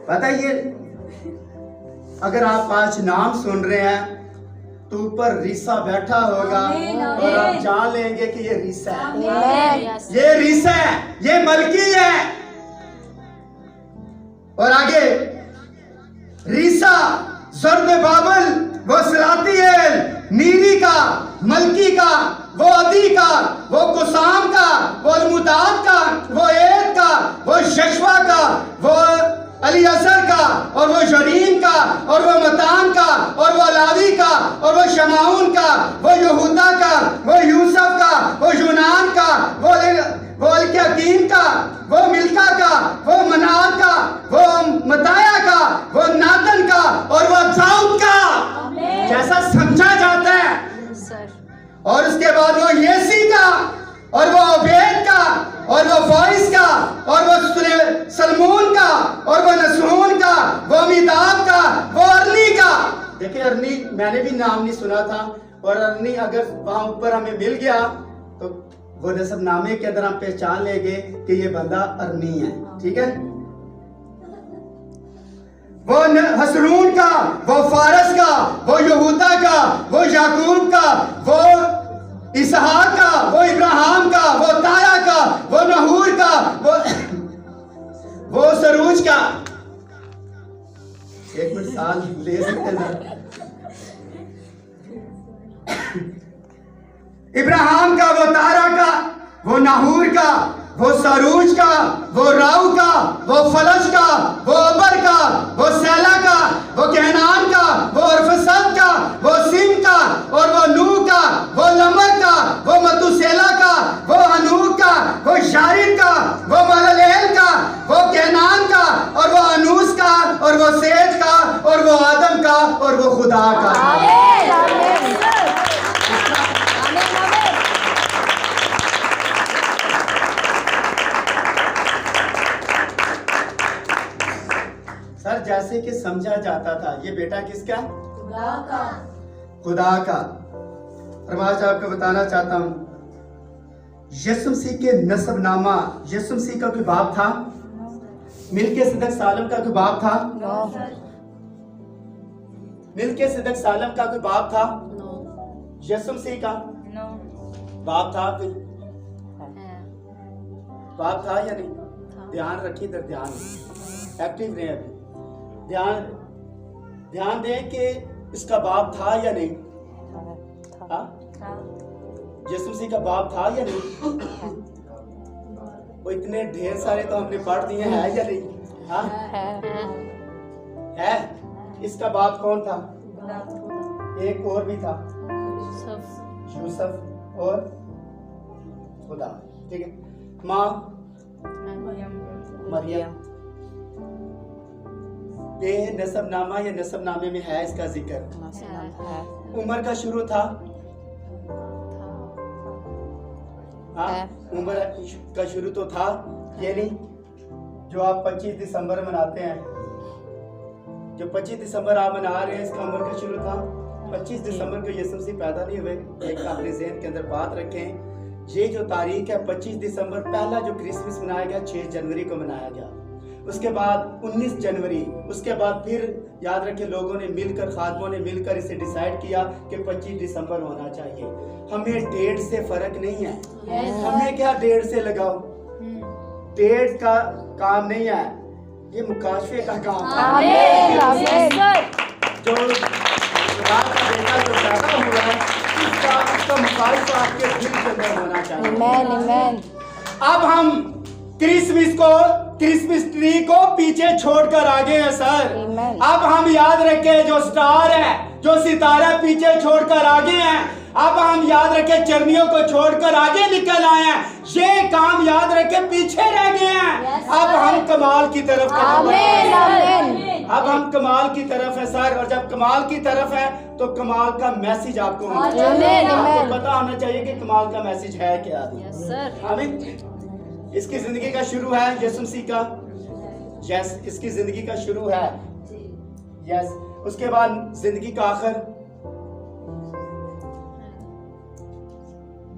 पता है, ये अगर आप आज नाम सुन रहे हैं तो ऊपर रीसा बैठा होगा और आप जान लेंगे कि ये रीसा है, ये रीसा है, ये मलकी है। और आगे रीसा, ज़रुब्बाबेल, वो सलातिएल, नीरी का, मलकी का, वो अदी का, वो कुसाम का, वो अलमुदाद का, वो एद का, वो शशवा का, वो अलीअज़र का, और वो शरीम का, और वो मतान का, और वो लावी का, और वो शमाउन का, वो यहूदा का, वो यूसुफ का, वो यूनान का, वो अलक्याकीम का, वो मिल्का का, वो मनात का, वो मताया का, वो नातन का, और वो दाऊद का, जैसा समझा जाता है। और उसके बाद वो येसी का, और वो ओबेद का, और वो बोइस का, और वो सलमून का, और वो नसरून का, वो अमीदाब का, वो अरनी का। देखिए, अरनी मैंने भी नाम नहीं सुना था, और अरनी अगर वहां ऊपर हमें मिल गया तो वो नसबनामे के अंदर हम पहचान लेंगे कि ये बंदा अरनी है। ठीक है, वो हसरून का, वो फारस का, वो यहूदा का, वो याकूब का, वो इसहाक का, वो इब्राहिम का, वो तारा का, वो नहूर का, वो सरूज का। एक मिनट साल ले सकते हैं। इब्राहिम का, वो तारा का, वो नाहूर का, वो सरूज का, वो राउ का, वो फलश का, वो अबर का, वो सैला का, वो कहनान का, वो अरफसद का, वो सिम का, और वो नूह का, वो लमक का, वो मतुसेला का, वो हनूक का, वो शारिद का, वो मललेल का, वो कहनान का, और वो अनूस का, जैसे कि समझा जाता था। ये बेटा किसका? खुदा का। खुदा का। और मैं आज आपको बताना चाहता हूं, यीशु मसीह के नसबनामा, यीशु मसीह का कोई बाप था? मिल्के सिदक सालम का कोई बाप था? मिल्के सिदक सालम का कोई बाप था? यीशु मसीह का बाप था? कोई बाप था या नहीं? ध्यान रखिए, इधर ध्यान, एक्टिव रहे अभी। ध्यान दें कि इसका बाप था या नहीं? हाँ? यीशु मसीह का बाप था या नहीं? वो इतने ढेर सारे तो हमने पढ़ दिए हैं या नहीं? हाँ? है। इसका बाप कौन था? एक और भी था, यूसुफ और खुदा। ठीक है। माँ मरियम। ये नसबनामा या नसबनामे में है इसका जिक्र। उम्र का शुरू था? हाँ, उम्र का शुरू तो था। ये नहीं जो आप 25 दिसंबर मनाते हैं, जो 25 दिसंबर आप मना रहे हैं, इसका उम्र का शुरू था। 25 दिसंबर को यीशु मसीह पैदा नहीं हुए। एक अपने ज़हन के अंदर बात रखें, ये जो तारीख है 25 दिसंबर, पहला जो क्रिसमस मनाया गया 6 जनवरी को मनाया गया, उसके बाद 19 जनवरी, उसके बाद फिर याद रखें लोगों ने मिलकर, खादमों ने मिलकर इसे डिसाइड किया कि 25 दिसंबर होना चाहिए। हमें डेट से फर्क नहीं है। हमें क्या डेट से लगाओ, डेट का काम नहीं है, ये मुकाशफे का काम है। जो खुदा का बेटा जो पैदा हुआ है, उसका मुकाशफा आपके दिल के अंदर होना चाहिए। अब हम क्रिसमस ट्री को पीछे छोड़कर आगे हैं सर। अब हम याद रखें जो स्टार है, जो सितारा पीछे छोड़कर आगे हैं। अब हम याद रखें चरनियों को छोड़कर आगे निकल आए हैं। ये काम याद रखें पीछे रह गए हैं। अब हम कमाल की तरफ अब हम कमाल की तरफ है सर। और जब कमाल की तरफ है तो कमाल का मैसेज आपको होना चाहिए। आपको पता होना चाहिए कि कमाल का मैसेज है क्या। आमीन। इसकी जिंदगी का शुरू है यीशु मसीह का। यस, इसकी जिंदगी का शुरू है। यस, उसके बाद जिंदगी का आखिर,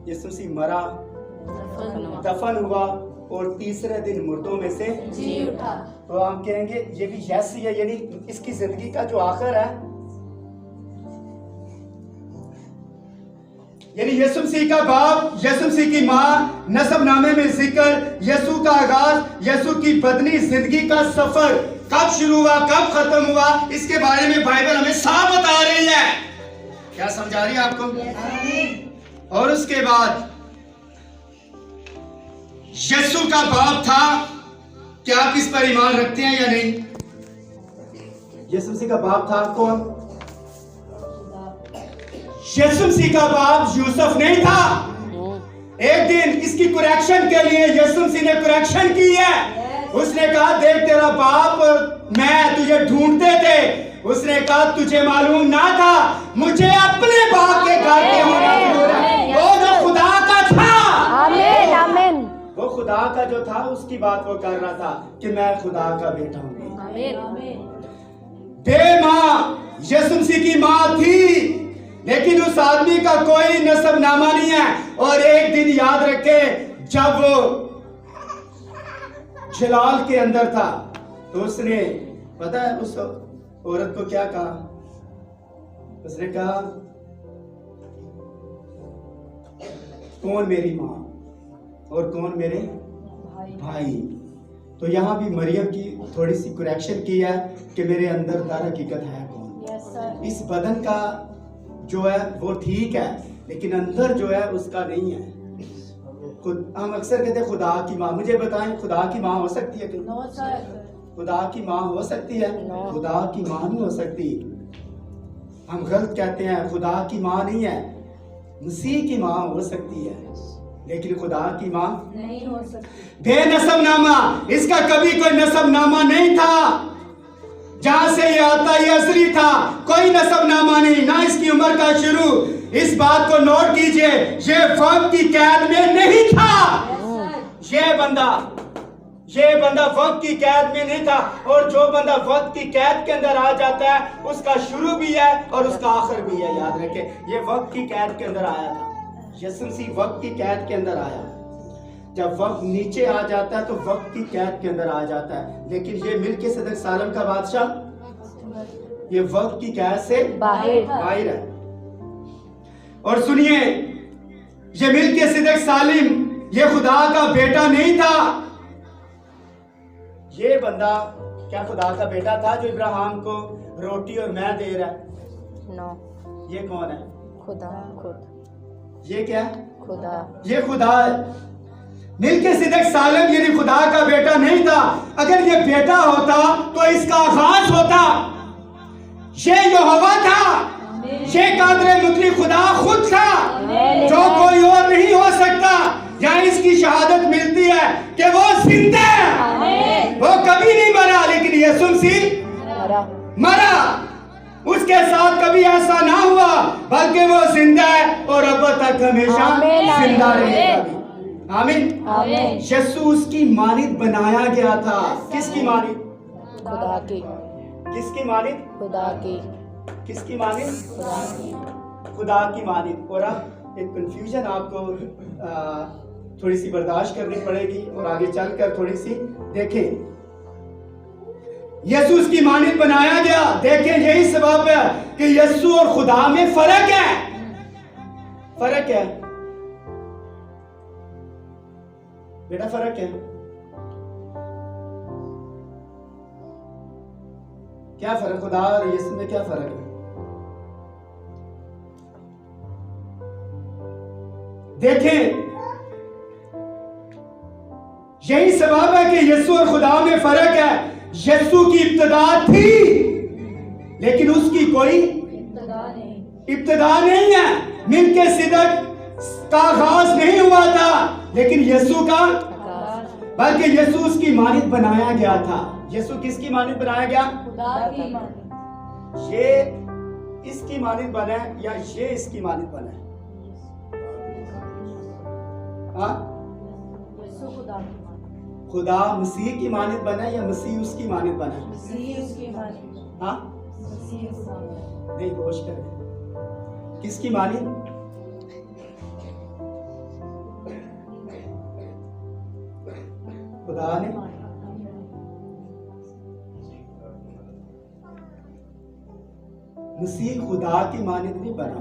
यीशु मसीह मरा, दफन हुआ और तीसरे दिन मुर्दों में से जी उठा। तो हम कहेंगे ये भी यस है, यानी इसकी जिंदगी का जो आखिर है, यानी यीशु मसीह का बाप, यीशु मसीह की माँ, नसबनामे में जिक्र, यीशु का आगाज, यीशु की बदनी जिंदगी का सफर कब शुरू हुआ, कब खत्म हुआ, इसके बारे में बाइबल हमें साफ बता रही है। क्या समझा रही है आपको? और उसके बाद यीशु का बाप था। क्या आप इस पर ईमान रखते हैं या नहीं? यीशु मसीह का बाप था कौन? यीशु मसीह का बाप यूसुफ नहीं था। एक दिन इसकी करेक्शन के लिए यीशु मसीह ने करेक्शन की है। उसने कहा देख तेरा बाप, मैं तुझे ढूंढते थे। उसने कहा तुझे मालूम ना था, मुझे अपने बाप के घर पे होना जरूर है। वो जो खुदा का था, आमीन आमीन, वो खुदा का जो था उसकी बात वो कर रहा था कि मैं खुदा का बेटा हूँ। आमीन। बे माँ यीशु मसीह की माँ थी, लेकिन उस आदमी का कोई नसबनामा नहीं है। और एक दिन याद रखे, जब वो जलाल के अंदर था तो उसने, पता है उस औरत को क्या कहा? उसने कहा कौन मेरी माँ और कौन मेरे भाई। तो यहाँ भी मरियम की थोड़ी सी करेक्शन की है कि मेरे अंदर दर हकीकत है कौन। इस बदन का जो है वो ठीक है, लेकिन अंदर जो है उसका नहीं है। खुद हम अक्सर कहते हैं खुदा की माँ। मुझे बताएं, खुदा की माँ हो सकती है क्या? खुदा की माँ हो सकती है? खुदा की माँ नहीं हो सकती। हम गलत कहते हैं, खुदा की माँ नहीं है, मसीह की माँ हो सकती है, लेकिन खुदा की माँ नहीं हो सकती। बेनसबनामा, इसका कभी कोई नसबनामा नहीं था। जहां से ये आता ये असली था, कोई नसबनामा नहीं, ना इसकी उम्र का शुरू। इस बात को नोट कीजिए, ये वक्त की कैद में नहीं था। ये बंदा ये बंदा वक्त की कैद में नहीं था, और जो बंदा वक्त की कैद के अंदर आ जाता है उसका शुरू भी है और उसका आखिर भी है। याद रखें, ये वक्त की कैद के अंदर आया था। यीशु मसीह वक्त की कैद के अंदर आया। जब वक्त नीचे आ जाता है तो वक्त की कैद के अंदर आ जाता है, लेकिन ये मिल्किसेदक सालम का बादशाह ये वक्त की कैद से बाहर है। और सुनिए, ये मिल्किसेदक सालिम ये खुदा का बेटा नहीं था। ये बंदा क्या खुदा का बेटा था जो इब्राहिम को रोटी और मैं दे रहा है? नो, ये कौन है? खुदा खुद। ये क्या? खुदा। ये खुदा है। मिल्किसेदक सालिम यानी खुदा का बेटा नहीं था। अगर ये बेटा होता तो इसका आगाज होता। ये यहोवा था, ये कादिर मुतलक खुदा खुद था, जो कोई और नहीं हो सकता। यहाँ इसकी शहादत मिलती है कि वो जिंदा है, वो कभी नहीं मरा। लेकिन यीशु मसीह मरा, उसके साथ कभी ऐसा ना हुआ, बल्कि वो जिंदा है और अब तक हमेशा जिंदा रहेगा। आमीन। यीशु उसकी मानिद बनाया गया था। किसकी मानिद? खुदा की। किसकी मानिद? खुदा की। किसकी मानिद? खुदा की। खुदा की मानिद। और अब एक कंफ्यूजन आपको थोड़ी सी बर्दाश्त करनी पड़ेगी और आगे चलकर थोड़ी सी देखें। यीशु की मानिद बनाया गया। देखें, यही सबब है कि यीशु और खुदा में फर्क है। फर्क है बेटा, फर्क है। क्या फर्क? खुदा और यीशु में क्या फर्क है? देखें, यही सबब है कि यीशु और खुदा में फर्क है। यीशु की इब्तिदा थी, लेकिन उसकी कोई इब्तिदा नहीं है। मिल्किसेदक का आगाज नहीं हुआ था, लेकिन यीशु का, बल्कि यीशु उसकी मानिद बनाया गया था। यीशु किसकी मानिद बनाया गया? खुदा की मानिद। ये इसकी मानिद बना है या ये इसकी मानिद बना है? हाँ? यीशु खुदा की मानिद। खुदा मसीह की मानिद बना है या मसीह उसकी मानिद बना है? मसीह उसकी मानिद। हाँ? मसीह उसकी मानिद। नहीं, कोशिश करें। किसकी मानिद? खुदा ने। मसीह खुदा की मानिद नहीं बना।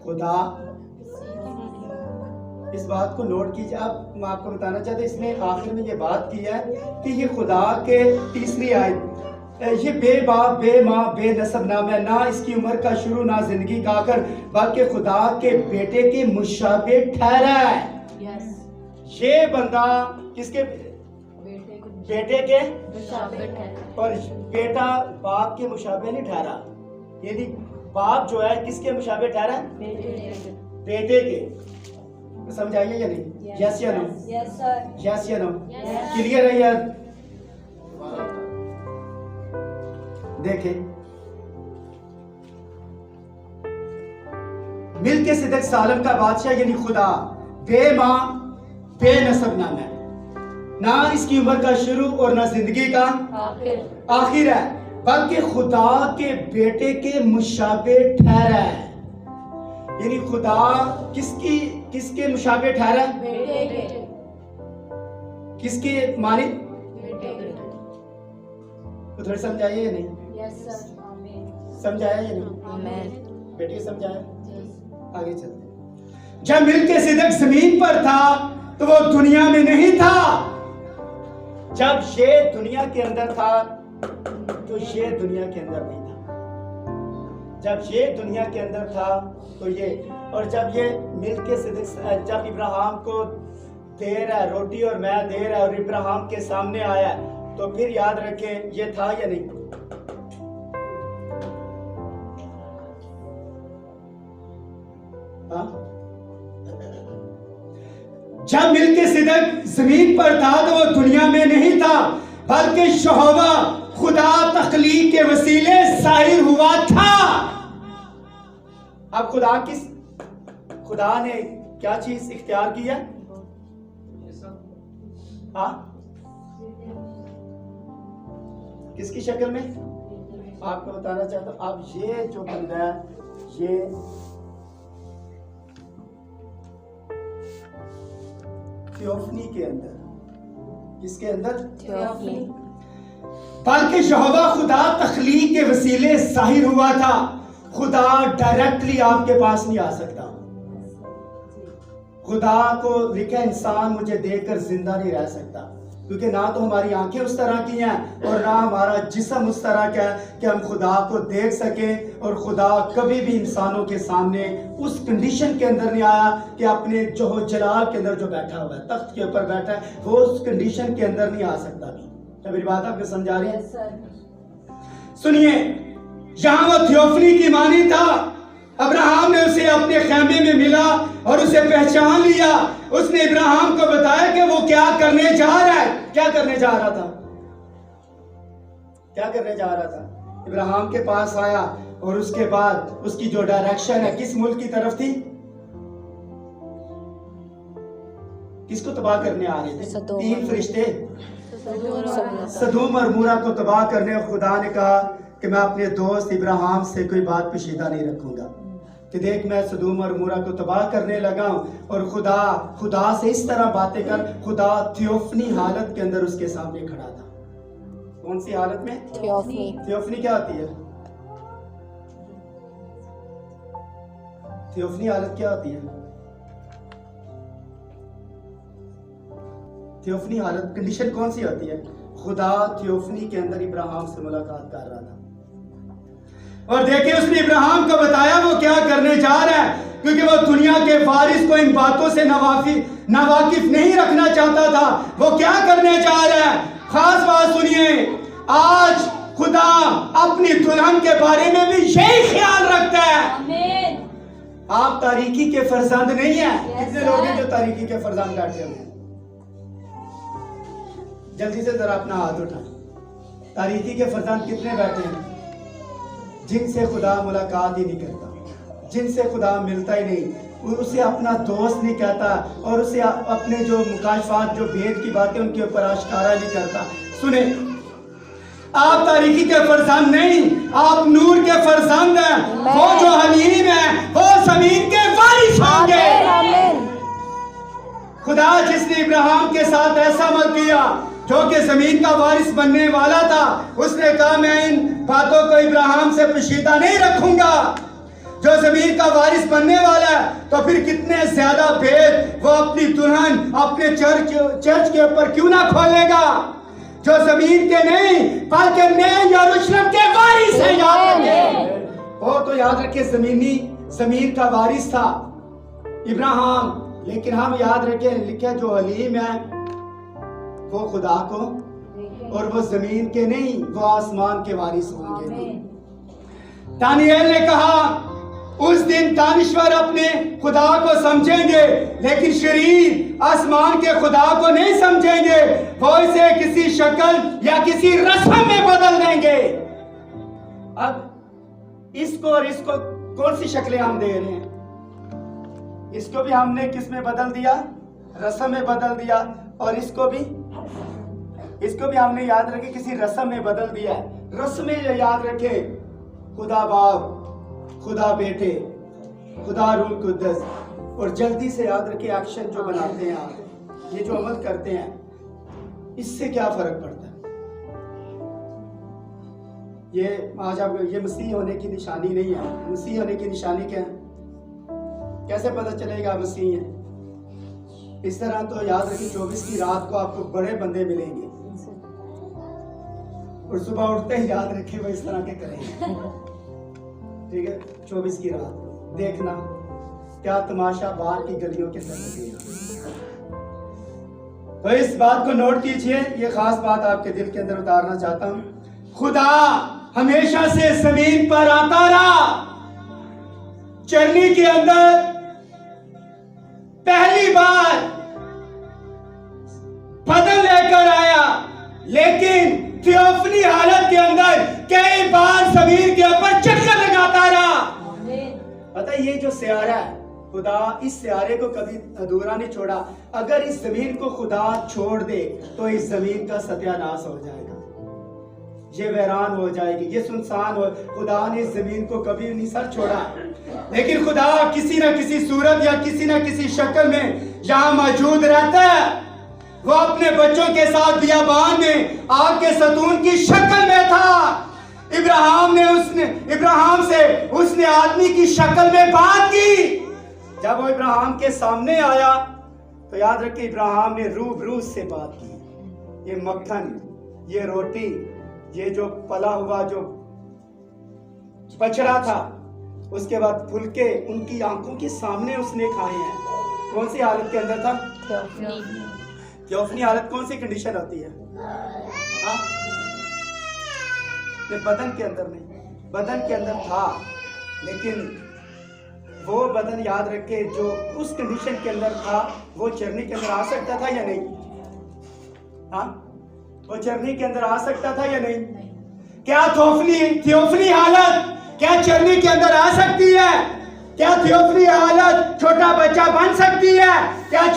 खुदा, इस बात को नोट कीजिए। अब मैं आपको बताना चाहता हूं, इसने आखिर में ये बात की है कि ये खुदा के तीसरी आयत, ये बेबाप बे माँ बे नसब नाम है, ना इसकी उम्र का शुरू ना जिंदगी का आखिर, बल्कि खुदा के बेटे के मुशाबे ठहरा है। ये बंदा किसके? बेटे के और बेटा बाप के मुशाबे नहीं ठहरा। यानी बाप जो है किसके मुशाबे ठहरा? बेटे के। समझ आइए या नहीं? यस या नो? यस या नो? क्लियर है यार? देखें, मिल्किसेदक सालम का बादशाह यानी खुदा बे माँ बे नसब नाम है, ना इसकी उम्र का शुरू और ना जिंदगी का आखिर है, बल्कि खुदा के बेटे के मुशाबे ठहरा है। यानी खुदा किसके मुशाबे ठहरा? बेटे के। किसकी मानिद? बेटे के। तो थोड़ी समझाइए या नहीं? Yes sir. आमीन। समझाया या नहीं? आमीन। बेटी समझाया? आगे चलते। जब मिल्किसेदक जमीन पर था तो वो दुनिया में नहीं था। जब ये दुनिया के अंदर था तो ये दुनिया के अंदर नहीं था। जब ये दुनिया के अंदर था तो ये, और जब ये मिल्किसेदक, जब इब्राहिम को दे रहा है रोटी और मैं दे रहा है और इब्राहिम के सामने आया, तो फिर याद रखें ये था या नहीं? हाँ? जब मिल्किसेदक जमीन पर था तो वो दुनिया में नहीं था, बल्कि यहोवा खुदा तख्लीक के वसीले जाहिर हुआ था। अब खुदा ने क्या चीज इख्तियार की है? हाँ, किसकी शक्ल में? आपको बताना चाहता हूं, अब ये जो बंदा है, ये थियोफनी के अंदर, किसके अंदर? थियोफनी। बल्कि यहोवा खुदा तख्लीक के वसीले जाहिर हुआ था। खुदा डायरेक्टली आपके पास नहीं आ सकता। खुदा को लिखा इंसान मुझे देखकर जिंदा नहीं रह सकता, क्योंकि ना तो हमारी आंखें उस तरह की हैं और ना हमारा जिस्म उस तरह का है कि हम खुदा को देख सकें। और खुदा कभी भी इंसानों के सामने उस कंडीशन के अंदर नहीं आया कि अपने जो जलाल के अंदर जो बैठा हुआ है, तख्त के ऊपर बैठा है, वो उस कंडीशन के अंदर नहीं आ सकता भी। क्या मेरी बात आपको समझ आ रही है? Yes, sir. सुनिए, यहां वो थियोफनी की मानी था। अब्राहम ने उसे अपने खैमे में मिला और उसे पहचान लिया। उसने इब्राहिम को बताया कि वो क्या करने जा रहा है। क्या करने जा रहा था? क्या करने जा रहा था? इब्राहिम के पास आया और उसके बाद उसकी जो डायरेक्शन है किस मुल्क की तरफ थी? किसको तबाह करने आ रहे थे? सदोम। 3 फरिश्ते सदोम और मूरा को तबाह करने। खुदा ने कहा कि मैं अपने दोस्त इब्राहिम से कोई बात पोशीदा नहीं रखूंगा कि देख मैं सदोम और मूरा को तबाह करने लगा हूं। और खुदा से इस तरह बातें कर, खुदा थियोफनी हालत के अंदर उसके सामने खड़ा था। कौन सी हालत में? थियोफनी। थियोफनी क्या होती है? थियोफनी हालत क्या होती है? थियोफनी हालत कंडीशन कौन सी होती है? खुदा थियोफनी के अंदर इब्राहिम से मुलाकात कर रहा था और देखिए उसने इब्राहिम को बताया वो क्या करने जा रहा है, क्योंकि वो दुनिया के वारिस को इन बातों से नावाकिफ नहीं रखना चाहता था। वो क्या करने जा रहा है? खास बात सुनिए, आज खुदा अपनी दुल्हन के बारे में भी यही ख्याल रखता है। Amen. आप तारीकी के फरजंद नहीं है। Yes, कितने लोग हैं sir. जो तारीकी के फरजंद बैठे हुए हैं? जल्दी से जरा अपना हाथ उठाएं। तारीकी के फरजंद कितने बैठे हैं? जिनसे खुदा मुलाकात ही नहीं करता, जिनसे खुदा मिलता ही नहीं, उसे अपना दोस्त नहीं कहता और उसे अपने जो मुकाशफात, जो भेद की बातें उनके ऊपर आश्कारा नहीं करता। सुने, आप तारीकी के फरजंद नहीं, आप नूर के फरजंद हैं। वो जो हलीम है वो जमीन के वारिस होंगे। आमीन। खुदा जिसने इब्राहिम के साथ ऐसा अमल किया जो कि जमीन का वारिस बनने वाला था, उसने कहा मैं इन बातों को इब्राहिम से पोशीदा नहीं रखूंगा। जो जमीन का वारिस बनने वाला है, तो फिर कितने ज्यादा भेद वो अपनी दुल्हन, अपने चर्च के ऊपर क्यों ना खोलेगा? जो जमीन के नहीं बल्कि नए यरूशलेम के वारिस है। याद रखिए, वो तो याद रखिए जमीन का वारिस था इब्राहिम, लेकिन हम याद रखें लिखे जो हलीम है वो खुदा को, और वो जमीन के नहीं, वो आसमान के वारिस होंगे। Amen. दानिएल ने कहा उस दिन दानिश्वर अपने खुदा को समझेंगे, लेकिन शरीर आसमान के खुदा को नहीं समझेंगे। वो इसे किसी शक्ल या किसी रस्म में बदल देंगे। अब इसको और इसको कौन सी शक्लें हम दे रहे हैं? इसको भी हमने किस में बदल दिया? रस्म में बदल दिया। और इसको भी हमने याद रखे किसी रस्म में बदल दिया है। रस्में जो याद रखे, खुदा बाप, खुदा बेटे, खुदा रूह कुद्दस। और जल्दी से याद रखे एक्शन जो बनाते हैं आप, ये जो अमल करते हैं, इससे क्या फर्क पड़ता है? ये आज आप, ये मसीह होने की निशानी नहीं है। मसीह होने की निशानी क्या है? कैसे पता चलेगा मसीह है? इस तरह तो याद रखिए 24 की रात को आपको बड़े बंदे मिलेंगे और सुबह उठते ही याद रखे वो इस तरह के करेंगे। ठीक है, 24 की रात को देखना क्या तमाशा बाहर की गलियों के अंदर लगेगा। तो इस बात को नोट कीजिए, ये खास बात आपके दिल के अंदर उतारना चाहता हूं। खुदा हमेशा से जमीन पर आता रहा। चरनी के अंदर पहली बार बदल लेकर आया, लेकिन थियोफनी हालत के अंदर कई बार जमीन के ऊपर चक्कर लगाता रहा। Amen. पता है ये जो सियारा है, खुदा इस सियारे को कभी अधूरा नहीं छोड़ा। अगर इस जमीन को खुदा छोड़ दे तो इस जमीन का सत्यानाश हो जाएगा, ये वीरान हो जाएगी, ये सुनसान हो। खुदा ने इस जमीन को कभी नहीं सर छोड़ा, लेकिन खुदा किसी न किसी सूरत या किसी न किसी शक्ल में यहाँ मौजूद रहता है। वो अपने बच्चों के साथ बियाबान में आग के सतून की शक्ल में था। इब्राहिम से उसने आदमी की शक्ल में बात की। जब वो इब्राहिम के सामने आया तो याद रखिए इब्राहिम ने रूबरू से बात की। ये मक्खन, ये रोटी, ये जो पला हुआ जो बछड़ा था, उसके बाद फुलके उनकी आंखों के सामने उसने खाए हैं। कौन सी हालत के अंदर था? थियोफनी हालत कौन सी कंडीशन होती है? हाँ? बदन के अंदर नहीं, बदन के अंदर था, लेकिन वो बदन याद रखे जो उस कंडीशन के अंदर था वो चरनी के अंदर आ सकता था या नहीं? हाँ, वो चरनी के अंदर आ सकता था या नहीं? क्या थियोफनी हालत क्या चरनी के अंदर आ सकती है? क्या थियोफनी हालत छोटा बच्चा बन सकती है? क्या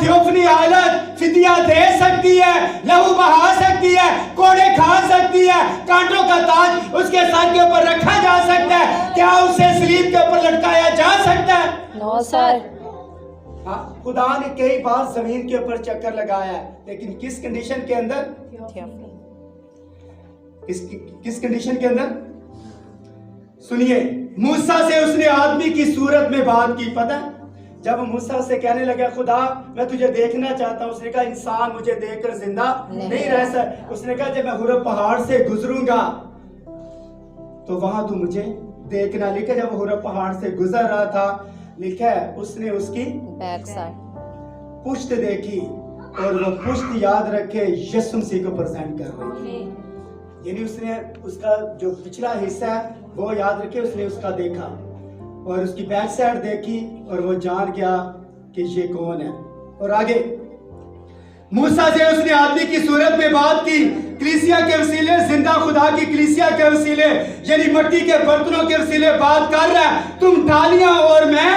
थियोफनी हालत फिदिया दे सकती है, लहू बहा सकती है, कोड़े खा सकती है, कांटों का ताज उसके सर के ऊपर रखा जा सकता है? क्या उसे सलीब के ऊपर लटकाया जा सकता है? No sir. हाँ, खुदा ने कई बार जमीन के ऊपर चक्कर लगाया है, लेकिन किस कंडीशन के अंदर? किस कंडीशन के अंदर? सुनिए, मूसा से उसने आदमी की सूरत में बात की। पता है, जब मूसा से कहने लगा खुदा मैं तुझे देखना चाहता हूँ, उसने कहा इंसान मुझे देखकर जिंदा नहीं रह सकता। उसने कहा जब मैं हुरब पहाड़ से गुजरूंगा तो वहां तू मुझे देखना। लिखा जब हुरब पहाड़ से गुजर रहा था, लिखा है उसने उसकी बैक साइड पुश्त देखी, और वो पुश्त याद रखे यीशु मसीह को प्रेजेंट कर रही है। यानी उसने उसका जो पिछला हिस्सा है वो याद रखे, उसने उसका देखा और उसकी बैक साइड देखी और वो जान गया कि ये कौन है। और आगे मूसा से उसने आदमी की सूरत में बात की, कलीसिया के वसीले, जिंदा खुदा की कलीसिया के वसीले, यानी मिट्टी के बर्तनों के वसीले बात कर रहा है। तुम डालियां और मैं,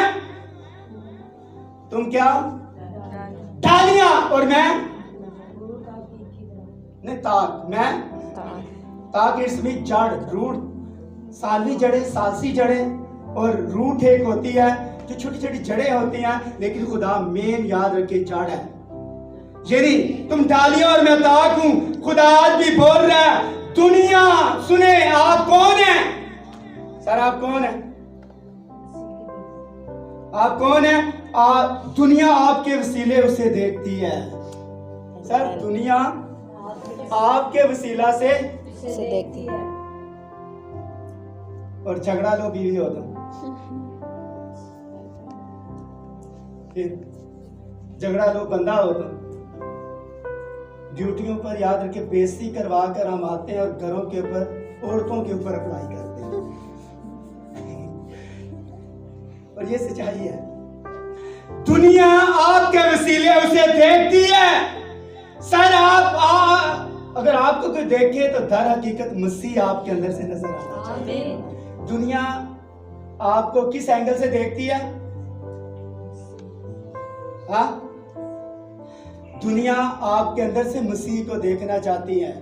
तुम क्या? डालियां और मैं नहीं, ताक, मैं ताक इट्स मीन जड़, रूट, सालवी जड़ें, सालसी जड़ें और रूट एक होती है जो छोटी छोटी जड़ें होती हैं, लेकिन खुदा मेन याद रखे जड़ है। यानी तुम डालियां और मैं ताक हूं। खुदा आज भी बोल रहा है, दुनिया सुने आप कौन है? सर आप कौन है? आप कौन है? दुनिया आपके वसीले उसे देखती है। सर दुनिया आपके वसीला से देखती है। और झगड़ा लो बीवी हो तो फिर झगड़ा लो बंदा हो तो ड्यूटियों पर याद रखे बेइज्जती करवा कर हम आते हैं और घरों के ऊपर, औरतों के ऊपर अप्लाई करते हैं। और ये सच्चाई है, दुनिया आपके वसीले उसे देखती है। सर अगर आपको कोई देखे तो दर हकीकत मसीह आपके अंदर से नजर आना चाहिए। दुनिया आपको किस एंगल से देखती है? हाँ, दुनिया आपके अंदर से मसीह को देखना चाहती है।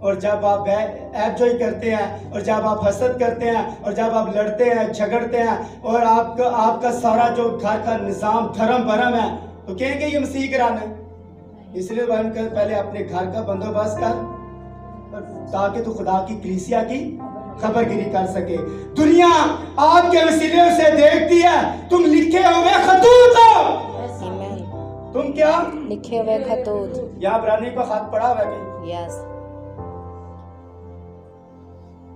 और जब आप एंजॉय करते हैं और जब आप हसद करते हैं और जब आप लड़ते हैं, झगड़ते हैं और आपका सारा जो घर का निजाम धर्म भरम है, तो कहेंगे ये मसीह कराना है। इसलिए पहले अपने घर का बंदोबस्त कर, ताकि तू खुदा की कलीसिया की खबरगिरी कर सके। दुनिया आपके वसीले उसे देखती है। तुम लिखे हुए खतूत हो। तुम क्या? लिखे हुए खतूत। यहाँ इब्रानी का खत पढ़ा हुआ है? यस।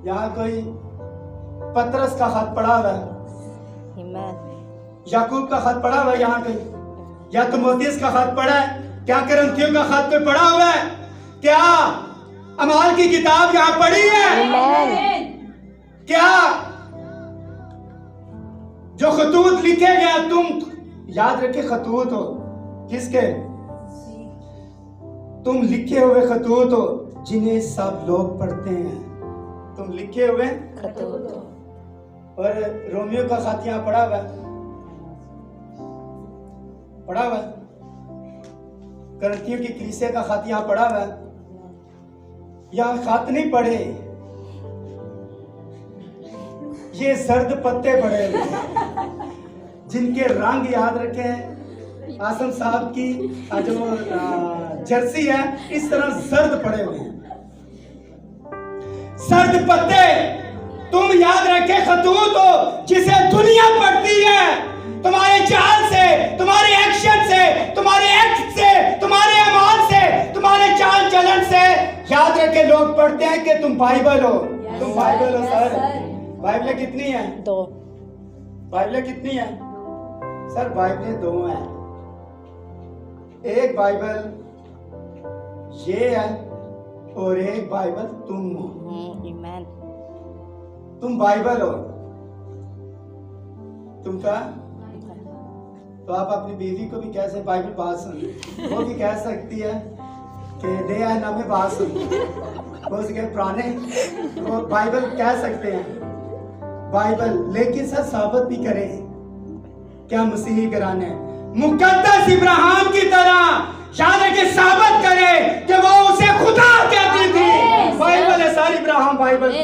यहाँ कोई पतरस का खत पढ़ा हुआ है? याकूब का खत पढ़ा हुआ है यहाँ कहीं? या तीमुथियुस का खत पढ़ा है? क्या कुरिन्थियों का खत कोई पढ़ा हुआ है? क्या अमाल की किताब यहाँ पढ़ी है? क्या जो खतूत लिखे गए, तुम याद रखे खतूत हो किसके? तुम लिखे हुए खतूत हो जिन्हें सब लोग पढ़ते हैं। तुम लिखे हुए खतूत। और रोमियो का खत यहाँ पढ़ा हुआ है? पढ़ा हुआ है, करंथियों की कलीसिया का खत यहाँ पढ़ा हुआ है, यहाँ खत नहीं पढ़े, ये जर्द पत्ते पड़े हुए हैं, जिनके रंग याद रखें आसम साहब की जो जर्सी है इस तरह जर्द पड़े हुए हैं, जर्द पत्ते। तुम याद रखे खतूत हो जिसे दुनिया पढ़ती है, तुम्हारे चाल से, तुम्हारे एक्शन से, तुम्हारे एक्ट से, तुम्हारे अमाल से, तुम्हारे चाल चलन से याद रखे लोग पढ़ते हैं कि तुम बाइबल हो। तुम बाइबल हो सर। बाइबलें कितनी हैं? 2। बाइबलें कितनी हैं सर? बाइबलें 2 हैं। एक बाइबल ये है और एक बाइबल तुम हो। ईमान। तुम बाइबल हो, तुम क्या? तो आप अपनी बीवी को भी कैसे बाइबल बात सुन, वो भी कह सकती है कि दे आए ना में बात सुन, वो उसके पुराने वो बाइबल कह सकते हैं बाइबल, लेकिन सर साबित भी करें क्या मसीही घराने मुकद्दस इब्राहिम की तरह याद है कि साबित करे कि वो उसे खुदा कहती थी। बाइबल है सारी इब्राहिम बाइबल की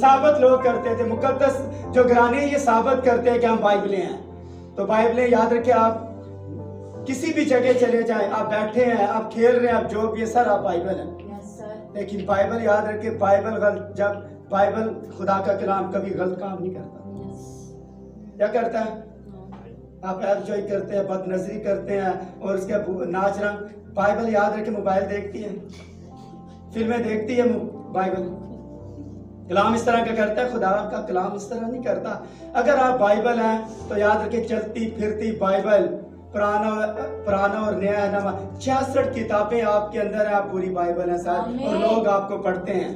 साबित लोग करते थे, मुकद्दस जो घराने ये साबित करते हैं कि हम बाइबलें हैं। तो बाइबलें याद रखे, आप किसी भी जगह चले जाएं, आप बैठे हैं, आप खेल रहे हैं, आप जो भी है सर आप बाइबल हैं। लेकिन बाइबल याद रखे, बाइबल गलत, जब बाइबल खुदा का कलाम कभी गलत काम नहीं करता। क्या करता है? आप एंजॉय करते हैं, बदनजरी करते हैं और उसके नाच रंग। बाइबल याद रखे मोबाइल देखती है, फिल्में देखती है, बाइबल कलाम इस तरह का करता है, खुदा का कलाम इस तरह नहीं करता। अगर आप बाइबल हैं तो याद रखे चलती फिरती बाइबल, पुराना और नया नामा 66 किताबें आपके अंदर है, आप पूरी बाइबल है साथ और लोग आपको पढ़ते हैं।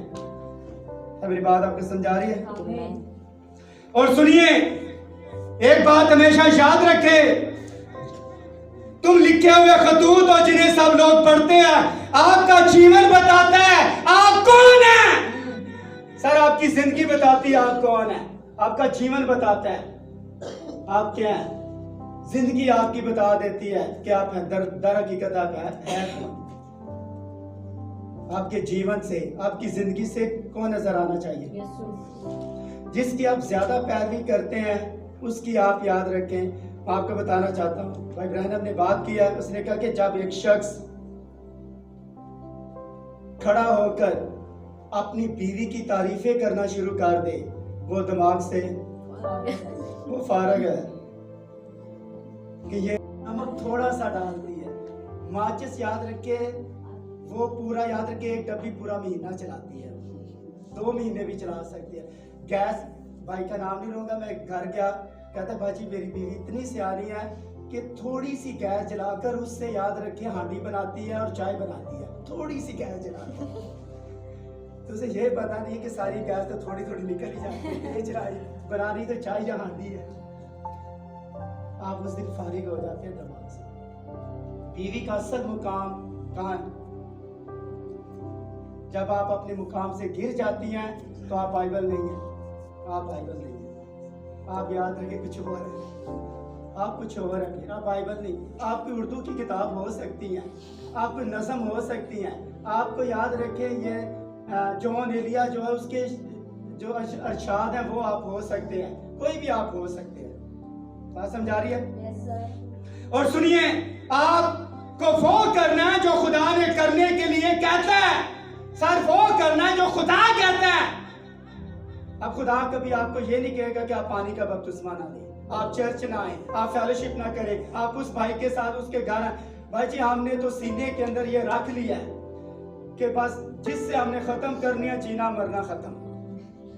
मेरी बात आपको समझा रही है? और सुनिए, एक बात हमेशा याद रखे, तुम लिखे हुए खतूत हो जिन्हें सब लोग पढ़ते हैं, आपका जीवन बताता है आप कौन है। सर आपकी जिंदगी बताती है आप कौन है, आपका जीवन बताता है आप क्या हैं। जिंदगी आपकी बता देती है कि आप हैं दर हकीकत आप है कौन। आपके जीवन से, आपकी जिंदगी से कौन नजर आना चाहिए? जिसकी आप ज्यादा पैरवी करते हैं उसकी आप याद रखें। आपको बताना चाहता हूँ, भाई ब्रहनम ने बात किया, उसने कहा कि जब एक शख्स खड़ा होकर अपनी बीवी की तारीफें करना शुरू कर दे, वो दिमाग से वो फारग है कि ये नमक थोड़ा सा डालती है। माचिस याद रखे, वो पूरा याद रखे एक डब्बी पूरा महीना चलाती है, 2 महीने भी चला सकती है। गैस, भाई का नाम नहीं लूंगा, मैं घर गया, कहता भाजी मेरी बीवी इतनी सियानी है कि थोड़ी सी गैस जलाकर उससे याद रखे हांडी बनाती है और चाय बनाती है, थोड़ी सी गैस जलाकर। तो उसे ये पता नहीं कि सारी गैस तो थोड़ी थोड़ी निकल ही जाती है, चलाई बनानी तो चाय या हांडी है। आप उस दिन फारिग हो जाते हैं दिमाग से। बीवी का असल मुकाम कहाँ है? जब आप अपने मुकाम से गिर जाती हैं तो आप बाइबल नहीं है, आप बाइबल नहीं है। आप याद रखें कुछ और है, आप कुछ और है, आप बाइबल नहीं। आपकी उर्दू की किताब हो सकती है, आपको नज़म हो सकती है, आपको याद रखें ये जॉन एलिया जो है उसके जो अरशाद हैं वो आप हो सकते हैं, कोई भी आप हो सकते हैं। बात समझा रही है? और सुनिए, आपको वो करना है जो खुदा ने करने के लिए कहता है, सर वो करना है जो खुदा कहता है। अब खुदा कभी आपको ये नहीं कहेगा कि आप पानी का बपतिस्मा ना लें, आप चर्च ना आए, आप फेलोशिप ना करें, आप उस भाई के साथ उसके घर। भाई जी हमने तो सीने के अंदर ये रख लिया है कि बस जिससे हमने खत्म करनी है, जीना मरना खत्म।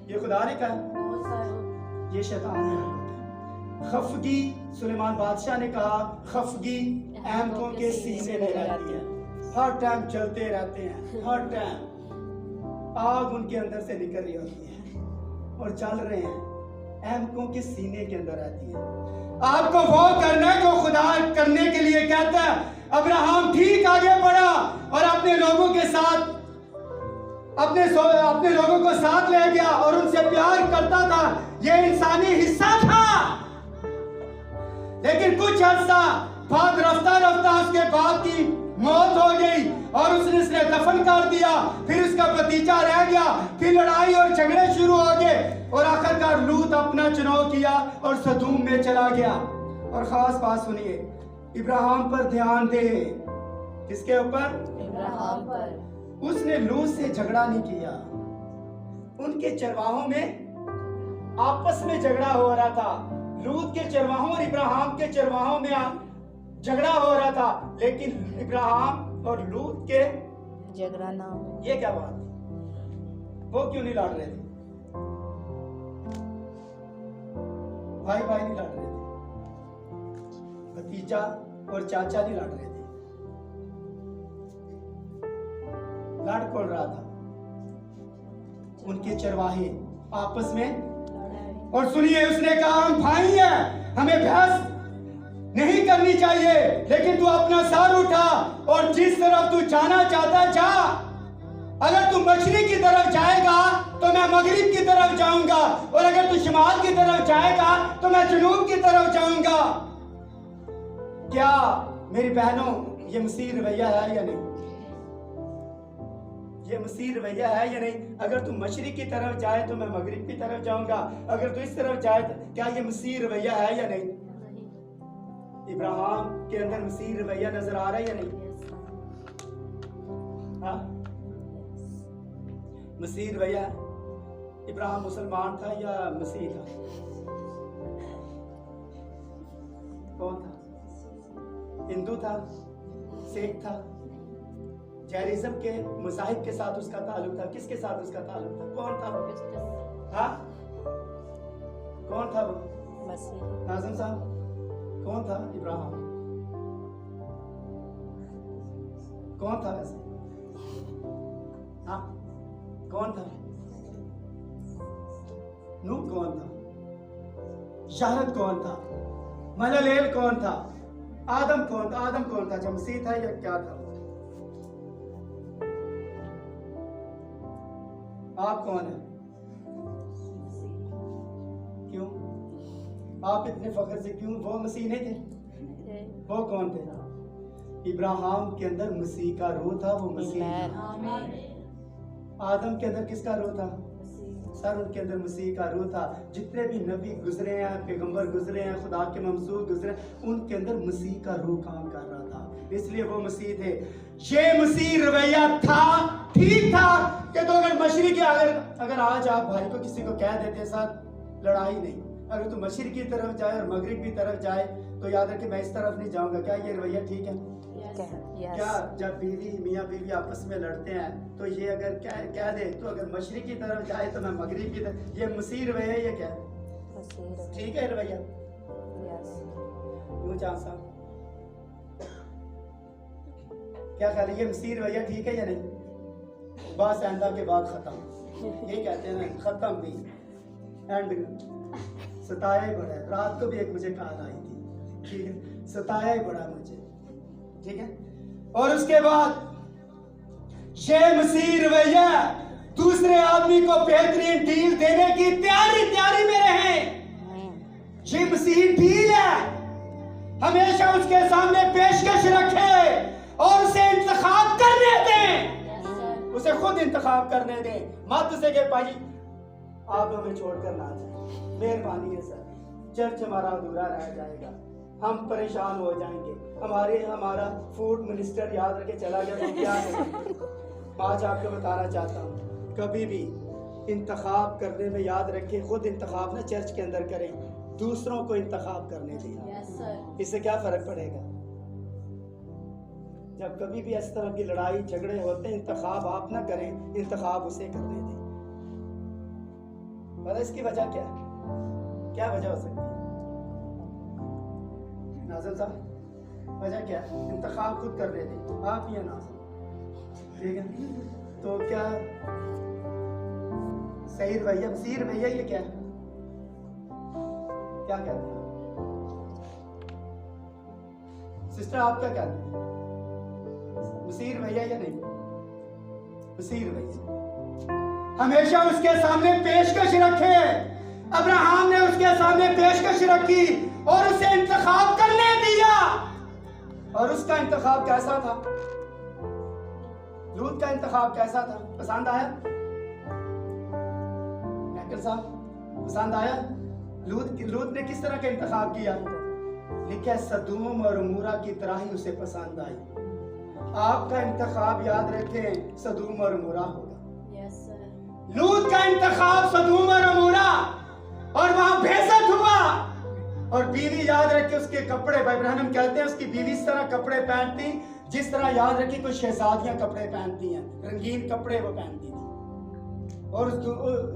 ये खुदा ने कहा, ये शैतान ने। खफगी, सुलेमान बादशाह ने कहा खफगी ऐमकों के सीने में रहती है, हर टाइम चलते रहते हैं, हर टाइम आग उनके अंदर से निकल रही होती है और चल रहे हैं, ऐमकों के सीने के अंदर रहती है। आपको वो करना है जो खुदा करने के लिए कहता है। अब्राहम ठीक आगे बढ़ा और अपने लोगों के साथ अपने लोगों को साथ ले गया और उनसे प्यार करता था, ये इंसानी हिस्सा था। लेकिन कुछ अर्सा बाद रफ्ता रफ्ता उसके बाप की मौत हो गई और उसने इसे दफन कर दिया। फिर उसका भतीजा रह गया, फिर लड़ाई और झगड़े शुरू हो गए और आखिरकार लूत अपना चुनाव किया और सदूम में चला गया। और खास बात सुनिए, इब्राहिम पर ध्यान दे। किसके ऊपर? इब्राहिम पर। उसने लूत से झगड़ा नहीं किया, उनके चरवाहों में आपस में झगड़ा हो रहा था। लूत के चरवाहों और इब्राहिम के चरवाहों में झगड़ा हो रहा था, लेकिन इब्राहिम और लूत के झगड़ा ना। ये क्या बात? वो क्यों नहीं लड़ रहे थे? भाई भाई नहीं लड़ रहे थे, भतीजा और चाचा नहीं लड़ रहे थे। लड़ कौन रहा था? उनके चरवाहे आपस में। और सुनिए, उसने कहा हम भाई हैं, हमें बहस नहीं करनी चाहिए, लेकिन तू अपना सर उठा और जिस तरफ तू जाना चाहता जा। अगर तू मशरिक की तरफ जाएगा तो मैं मगरिब की तरफ जाऊंगा, और अगर तू शिमाल की तरफ जाएगा तो मैं जनूब की तरफ जाऊंगा। क्या मेरी बहनों, ये मसीह रवैया है या नहीं? ये मसीह रवैया है या नहीं? अगर तू मशरिक की तरफ जाए तो मैं मगरिब की तरफ जाऊंगा, अगर तू इस तरफ जाए तो क्या ये मसीह रवैया है या नहीं? इब्राहिम के अंदर मसीह रवैया नजर आ रहा है या नहीं? हाँ, मसीह रवैया। इब्राहिम मुसलमान था या मसीह था? कौन था? हिंदू था, सिख था, जैनिज्म के मज़ाहिब के साथ उसका ताल्लुक था। किसके साथ उसका ताल्लुक था? कौन था वो? हाँ, कौन था वो? मसीह। नाज़िम साहब, कौन था इब्राहिम? कौन था वैसे? हाँ, कौन था? नूह कौन था? शाहद कौन था? मललेल कौन था? आदम कौन था? आदम कौन था? जब मसीह था या क्या था? आप कौन हैं? क्यों आप इतने फख्र से क्यों? वो मसीह नहीं थे? वो कौन थे? इब्राहिम के अंदर मसीह का रूह था, वो मसीह था। आदम के अंदर किसका रूह था? सर, उनके अंदर मसीह का रूह था। जितने भी नबी गुजरे हैं, पैगंबर गुजरे हैं, खुदा के ममसूल गुजरे, उनके अंदर मसीह का रूह काम कर रहा था, इसलिए वो मसीह थे। ये मसीह रवैया था, ठीक था कि तो अगर मशरिक की अगर आज आप भाई को किसी को कह देते साथ लड़ाई नहीं, अगर तू मशरिक की तरफ जाए और मगरिब की तरफ जाए तो याद रखे मैं इस तरफ नहीं जाऊंगा। क्या ये रवैया ठीक है? क्या जब बीवी मियाँ बीवी आपस में लड़ते हैं तो ये अगर कह दे तो अगर मशरिक की तरफ जाए तो मैं मगरिब की तरफ, ये मसीह रवैया, ये क्या ठीक है रवैया? क्यों चांद साहब, क्या ख्याल है, ये मसीह रवैया ठीक है या नहीं? बस आंदा के बाद खत्म, ये कहते हैं ना, खत्म भी एंड। सताया ही बड़ा है। रात को भी एक मुझे कॉल आई थी, ठीक है, सताया ही बड़ा मुझे, ठीक है। और उसके बाद ये मसीह रवैया दूसरे आदमी को बेहतरीन डील देने की तैयारी में रहे। ये मसीह डील है, हमेशा उसके सामने पेशकश रखे और उसे इंतखाब करने दें, उसे खुद इंतखाब करने दें। मत उसे के भाई आप हमें छोड़कर ना जाए, मेहरबानी है सर, चर्च हमारा अधूरा रह जाएगा, हम परेशान हो जाएंगे, हमारा फूड मिनिस्टर याद रखे चला गया तो क्या करेंगे। आज आपको बताना चाहता हूँ, कभी भी इंतखाब करने में याद रखें, खुद इंतखाब ना चर्च के अंदर करें, दूसरों को इंतखाब करने दें। इससे क्या फर्क पड़ेगा? जब कभी भी इस तरह की लड़ाई झगड़े होते हैं, इंतखाब आप ना करें, इंतखाब उसे करने दें। पता इसकी वजह क्या है? क्या वजह हो सकती है नाज़िम साहब? वजह क्या है? इंतखाब खुद करने दें, आप ही हैं नाज़िम, ठीक है। तो क्या सही रवैया, मसीह रवैया ये क्या है? क्या कहते हैं सिस्टर, आप क्या कहते हैं? मसीह रवैया या नहीं? मसीह रवैया हमेशा उसके सामने पेशकश रखे। अब्राहम ने उसके सामने पेशकश रखी और उसे इंतखाब करने दिया। और उसका इंतखाब कैसा था? लूत का इंतखाब कैसा था? पसंद आया? मैकल साहब पसंद आया? लूत ने किस तरह का इंतखाब किया? लिखा है सदूम और उमूरा की तरह ही उसे पसंद आई। आपका इंतखाब याद रखें सदूम और उमूरा होगा। Yes sir. लूत का इंतखाब सदूम और उमूरा, और वहां बेइज्जत हुआ। और बीवी याद रखे उसके कपड़े, भाई इब्राहिम कहते हैं उसकी बीवी इस तरह कपड़े पहनती जिस तरह याद रखी कोई शहजादियां कपड़े पहनती हैं, रंगीन कपड़े वो पहनती थी। और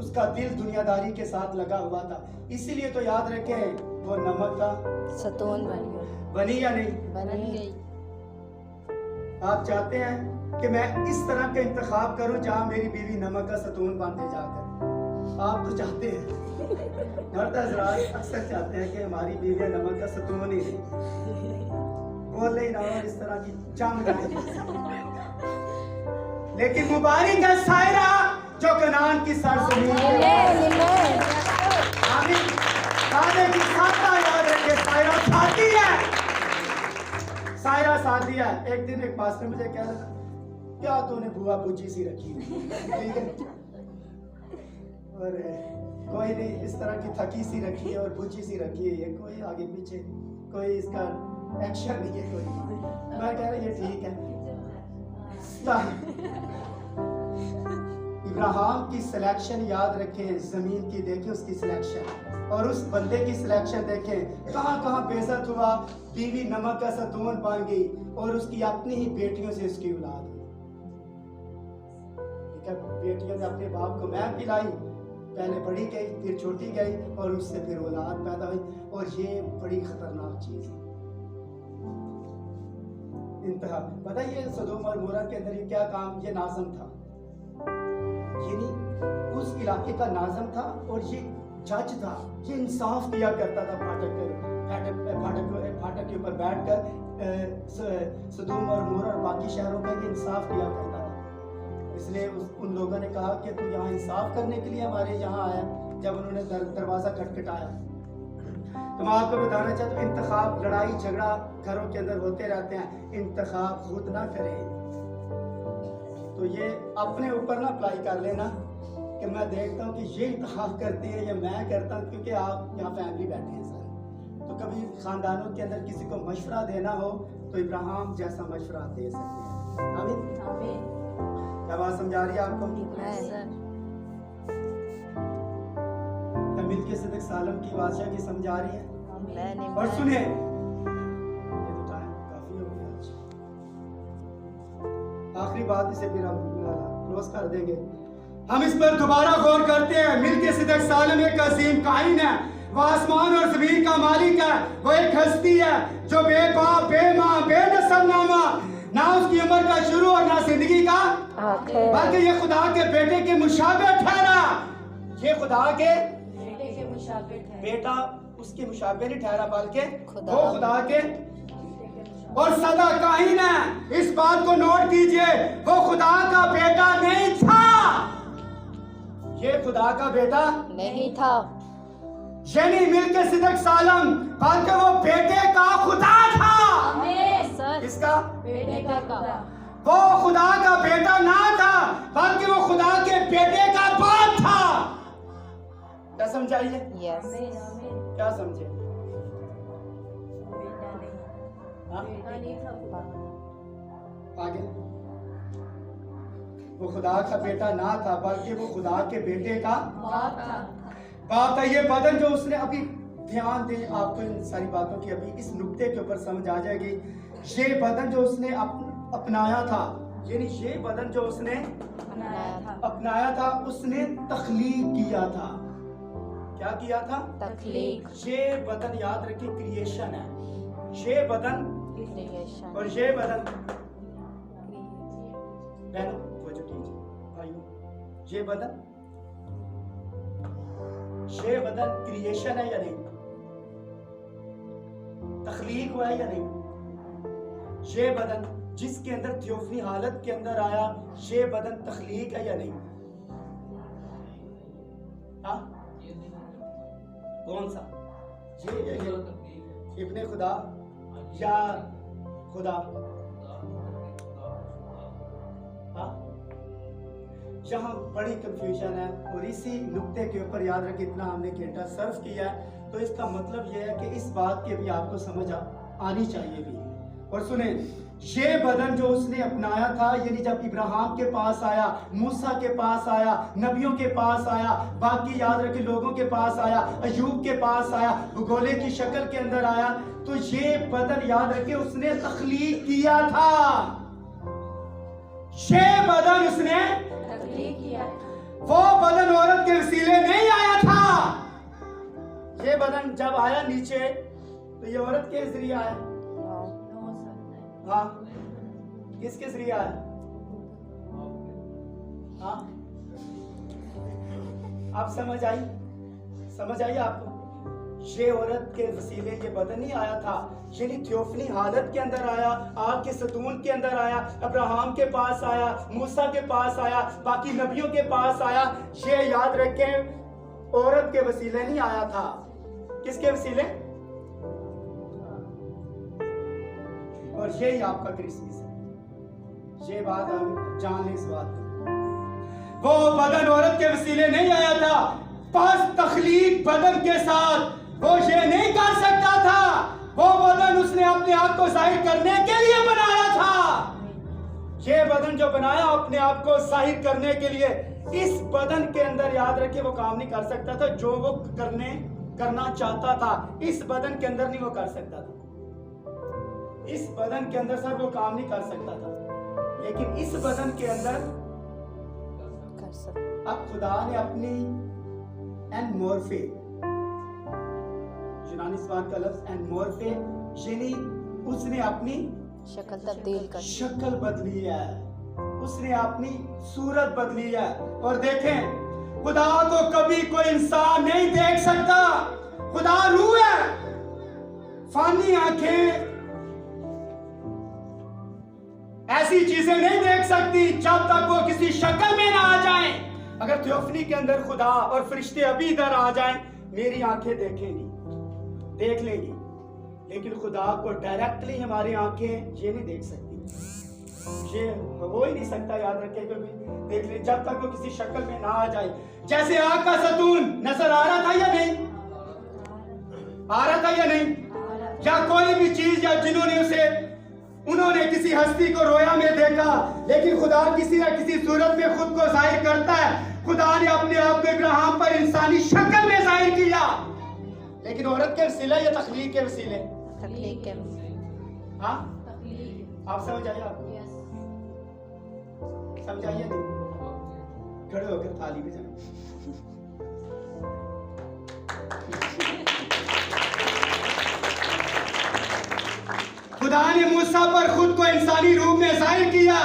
उसका दिल दुनियादारी के साथ लगा हुआ था। इसीलिए तो याद रखें वो नमक का सतून बन गई। बनी या नहीं बन गई। आप चाहते हैं कि मैं इस तरह का इंतखाब करूं जहां मेरी बीवी नमक का सतून बन जाकर? आप तो चाहते हैं, मर्द हज़रात अक्सर चाहते हैं कि हमारी बीवी नमक का सतून ही बोले ही ना और इस तरह की जंग जाए। लेकिन मुबारक है सायरा जो कनान की सरजमीन में आमीन सादे की सादा याद रखे। सायरा साथी है, सायरा साथी है। एक दिन एक पास्टर मुझे कह रहा था, क्या तूने बुआ बुझी सी रखी है? और कोई नहीं, इस तरह की थकी सी रखी है और बुझी सी रखी है, ये कोई आगे पीछे कोई इसका एक्शन नहीं है कोई। मैं कह रहा ये ठीक है। इब्राहिम की सिलेक्शन याद रखें, जमीन की देखें उसकी सिलेक्शन, और उस बंदे की सिलेक्शन देखें कहां कहां बेइज्जत हुआ। बीवी नमक का सतून बन गई और उसकी अपनी ही बेटियों से उसकी औलाद हुई। बेटियों ने अपने बाप को मैं पिलाई, पहले बड़ी गई फिर छोटी गई और उससे फिर औलाद पैदा हुई। और ये बड़ी खतरनाक चीज है। इंतहा पता ये सदोम और मोरा के अंदर ये क्या काम, ये नाज़म था, यानी उस इलाके का नाज़म था और ये जज था, ये इंसाफ किया करता था। फाटक के ऊपर बैठकर सदोम और मोरा और बाकी शहरों का ये इंसाफ किया करता था। इसलिए उन लोगों ने कहा कि तू यहाँ इंसाफ करने के लिए हमारे यहाँ आया। जब उन्होंने दरवाज़ा खटखटाया तो मैं आपको बताना चाहता हूँ, इंतखाब लड़ाई झगड़ा घरों के अंदर होते रहते हैं, इंतखाब खुद ना करें। तो ये अपने ऊपर ना अप्लाई कर लेना कि मैं देखता हूँ कि ये इंतखाब करती है या मैं करता हूँ, क्योंकि आप यहाँ फैमिली बैठे हैं सर। तो कभी खानदानों के अंदर किसी को मशवरा देना हो तो इब्राहिम जैसा मशवरा दे सकते हैं। आमीन आमीन। क्या बात समझा रही है आपको? क्या मिलके सिद्दीक सालम की बादशाह की समझा रही है? और सुने, ये तो टाइम काफी हो गया, आखिरी बात इसे फिर हम क्लोज कर देंगे। हम इस पर दोबारा गौर करते हैं। मिलके सिद्दीक सालम एक अजीम काहिन है, वो आसमान और जमीन का मालिक है। वो एक हस्ती है जो बेबाप बेमां बेनसब नामा, ना उसकी उम्र का शुरू और ना जिंदगी का आखिर, बल्कि ये खुदा के बेटे के मुशाबे ठहरा। ये खुदा के बेटे के मुशाबे ठहरा। बेटा उसके मुशाबे नहीं ठहरा, बल्कि वो खुदा के और सदा काहिन है। इस बात को नोट कीजिए, वो खुदा का बेटा नहीं था। ये खुदा का बेटा नहीं था, यानी मिलके सिद्दीक सालम, बल्कि वो बेटे का खुदा था। आमीन। इसका बेटे का वो खुदा का बेटा ना था, बल्कि वो खुदा के बेटे का बाप था। क्या समझाइए? यस। आमीन आमीन। क्या समझे? बेटा नहीं, हाँ? बेटा नहीं था। आगे वो खुदा का बेटा ना था, बल्कि वो खुदा के बेटे का बाप था। बाप था। ये बदन जो उसने अभी ध्यान दे, आपको इन सारी बातों की अभी इस नुक्ते के ऊपर समझ आ जाएगी। ये बदन जो उसने अपनाया था, यानी ये बदन जो उसने अपनाया था, उसने तख्लीक किया था। क्या किया था? तख्लीक। ये बदन याद रखिए क्रिएशन है। ये बदन क्रिएशन और ये बदन बहनों वो जो टीचर भाइयों, ये बदन क्रिएशन है या नहीं? तख्लीक हुआ है या नहीं? ये बदन जिसके अंदर थियोफनी हालत के अंदर आया, ये बदन तख्लीक है या नहीं? हाँ? कौन सा? ये इब्ने खुदा या खुदा। हाँ? यहाँ बड़ी कंफ्यूजन है और इसी नुक्ते के ऊपर याद रखें, इतना हमने घंटा सर्व किया है, तो इसका मतलब यह है कि इस बात के भी आपको समझ आनी चाहिए भी। और सुने, ये बदन जो उसने अपनाया था, यानी जब इब्राहिम के पास आया, मूसा के पास आया, नबियों के पास आया, बाकी याद रखें लोगों के पास आया, अयूब के पास आया, भगोले की शक्ल के अंदर आया, तो ये बदन याद रखें उसने तख्लीक किया था। ये बदन उसने तख्लीक किया। वो बदन औरत के वसीले नहीं आया था। ये बदन जब आया नीचे तो ये औरत के जरिए आया। हाँ, किसके जरिए आया? हाँ, आप समझ आई आपको? ये औरत के वसीले ये बदन नहीं आया था, यानी थियोफनी हालत के अंदर आया, आग के सतून के अंदर आया, अब्राहम के पास आया, मूसा के पास आया, बाकी नबियों के पास आया। ये याद रखें औरत के वसीले नहीं आया था। किसके वसीले? और यही आपका क्रिसमस है। ये बात हम जान लें इस बात को। वो बदन औरत के वसीले नहीं आया था, बस तख्लीक बदन के साथ वो ये नहीं कर सकता था। वो बदन उसने अपने आप को जाहिर करने के लिए बनाया था। ये बदन जो बनाया अपने आप को जाहिर करने के लिए, इस बदन के अंदर याद रखिए वो काम नहीं कर सकता था जो वो करना चाहता था। इस बदन के अंदर नहीं वो कर सकता था। इस बदन के अंदर सर वो काम नहीं कर सकता था, लेकिन इस बदन के अंदर कर सकता। अब खुदा ने अपनी एनमोर्फे, यूनानी ज़बान का लफ्ज एनमोर्फे, यानी उसने अपनी शक्ल तब्दील कर, शक्ल बदली है, उसने अपनी सूरत बदली है। और देखें, खुदा को कभी कोई इंसान नहीं देख सकता। खुदा रूह है। फानी आंखें ऐसी चीजें नहीं देख सकती जब तक वो किसी शक्ल में ना आ जाए। अगर थियोफनी के अंदर खुदा और फरिश्ते अभी इधर आ जाएं, मेरी आंखें देखेंगी, देख लेंगी, लेकिन खुदा को डायरेक्टली हमारी आंखें ये नहीं देख सकती। ये हो ही नहीं सकता, याद रखें, क्योंकि देख ले जब तक वो किसी शक्ल में ना आ जाए। जैसे आग का सतून नजर आ रहा था या नहीं? आ रहा था या नहीं? या कोई भी चीज या जिन्होंने उन्होंने किसी हस्ती को रोया में देखा, लेकिन खुदा किसी न किसी सूरत में खुद को जाहिर करता है। खुदा ने अपने आप को इब्राहिम पर इंसानी शक्ल में जाहिर किया, लेकिन औरत के वसीले या तख्लीक के वसीले? तख्लीक के। हाँ, आप समझ आइए? आप समझाइए नहीं, खड़े होकर थाली में जाए। खुदा ने मूसा पर खुद को इंसानी रूप में जाहिर किया।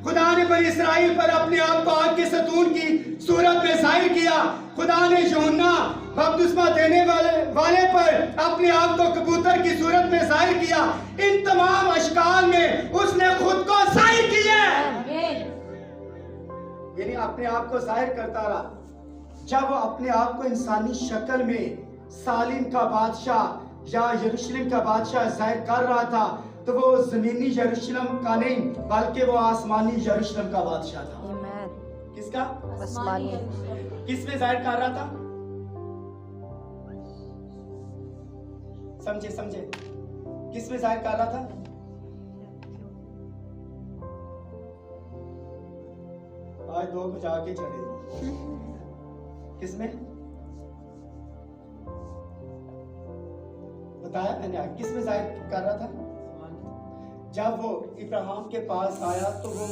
खुदा ने बनी इस्राइल पर अपने आप को आग के सतून की सूरत में जाहिर किया। खुदा ने यूहन्ना बपतिस्मा देने वाले पर अपने आप को कबूतर की सूरत में जाहिर किया। इन तमाम अशकाल में उसने खुद को जाहिर किया, यानी अपने आप को जाहिर करता रहा। जब वो अपने आप को इंसानी शक्ल में सालिम का बादशाह या यरूशलेम का बादशाह जाहिर कर रहा था, तो वो जमीनी यरूशलेम का नहीं बल्कि वो आसमानी यरूशलेम का बादशाह था। आमीन। किसका? आसमानी। किस में जाहिर कर रहा था? समझे किस में जाहिर कर रहा था? आज दो बुझा के चढ़े। किसमें बताया मैंने? किस में जाहिर कर रहा था? जब वो इब्राहिम के पास आया तो वो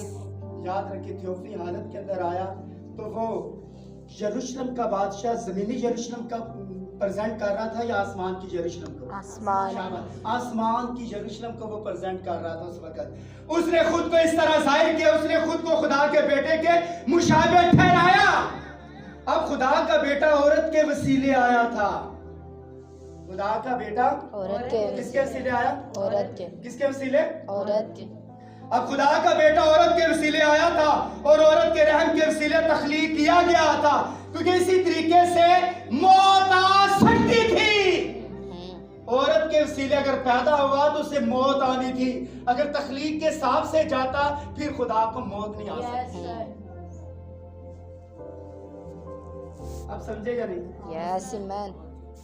याद रखिए थियोफनी हालत के अंदर आया, तो वो यरूशलेम का बादशाह जमीनी यरूशलेम का प्रेजेंट कर रहा था या आसमान की यरूशलेम को? आसमान की यरूशलेम को वो प्रेजेंट कर रहा था। उस वक्त उसने खुद को इस तरह जाहिर किया, उसने खुद को खुदा के बेटे के मुशाबे ठहराया। अब खुदा का बेटा औरत के वसीले आया था। खुदा का बेटा औरत के किसके वसीले आया? औरत के। किसके वसीले? औरत के। अब खुदा का बेटा औरत के वसीले आया था और औरत के रहम के वसीले तख्लीक किया गया था, क्योंकि इसी तरीके से मौत आ सकती थी। औरत के वसीले अगर पैदा हुआ तो उसे मौत आनी थी। अगर तखलीक के हिसाब से जाता फिर खुदा को मौत नहीं आ सकती। Yes, sir. आप समझे या नहीं? Yes, amen.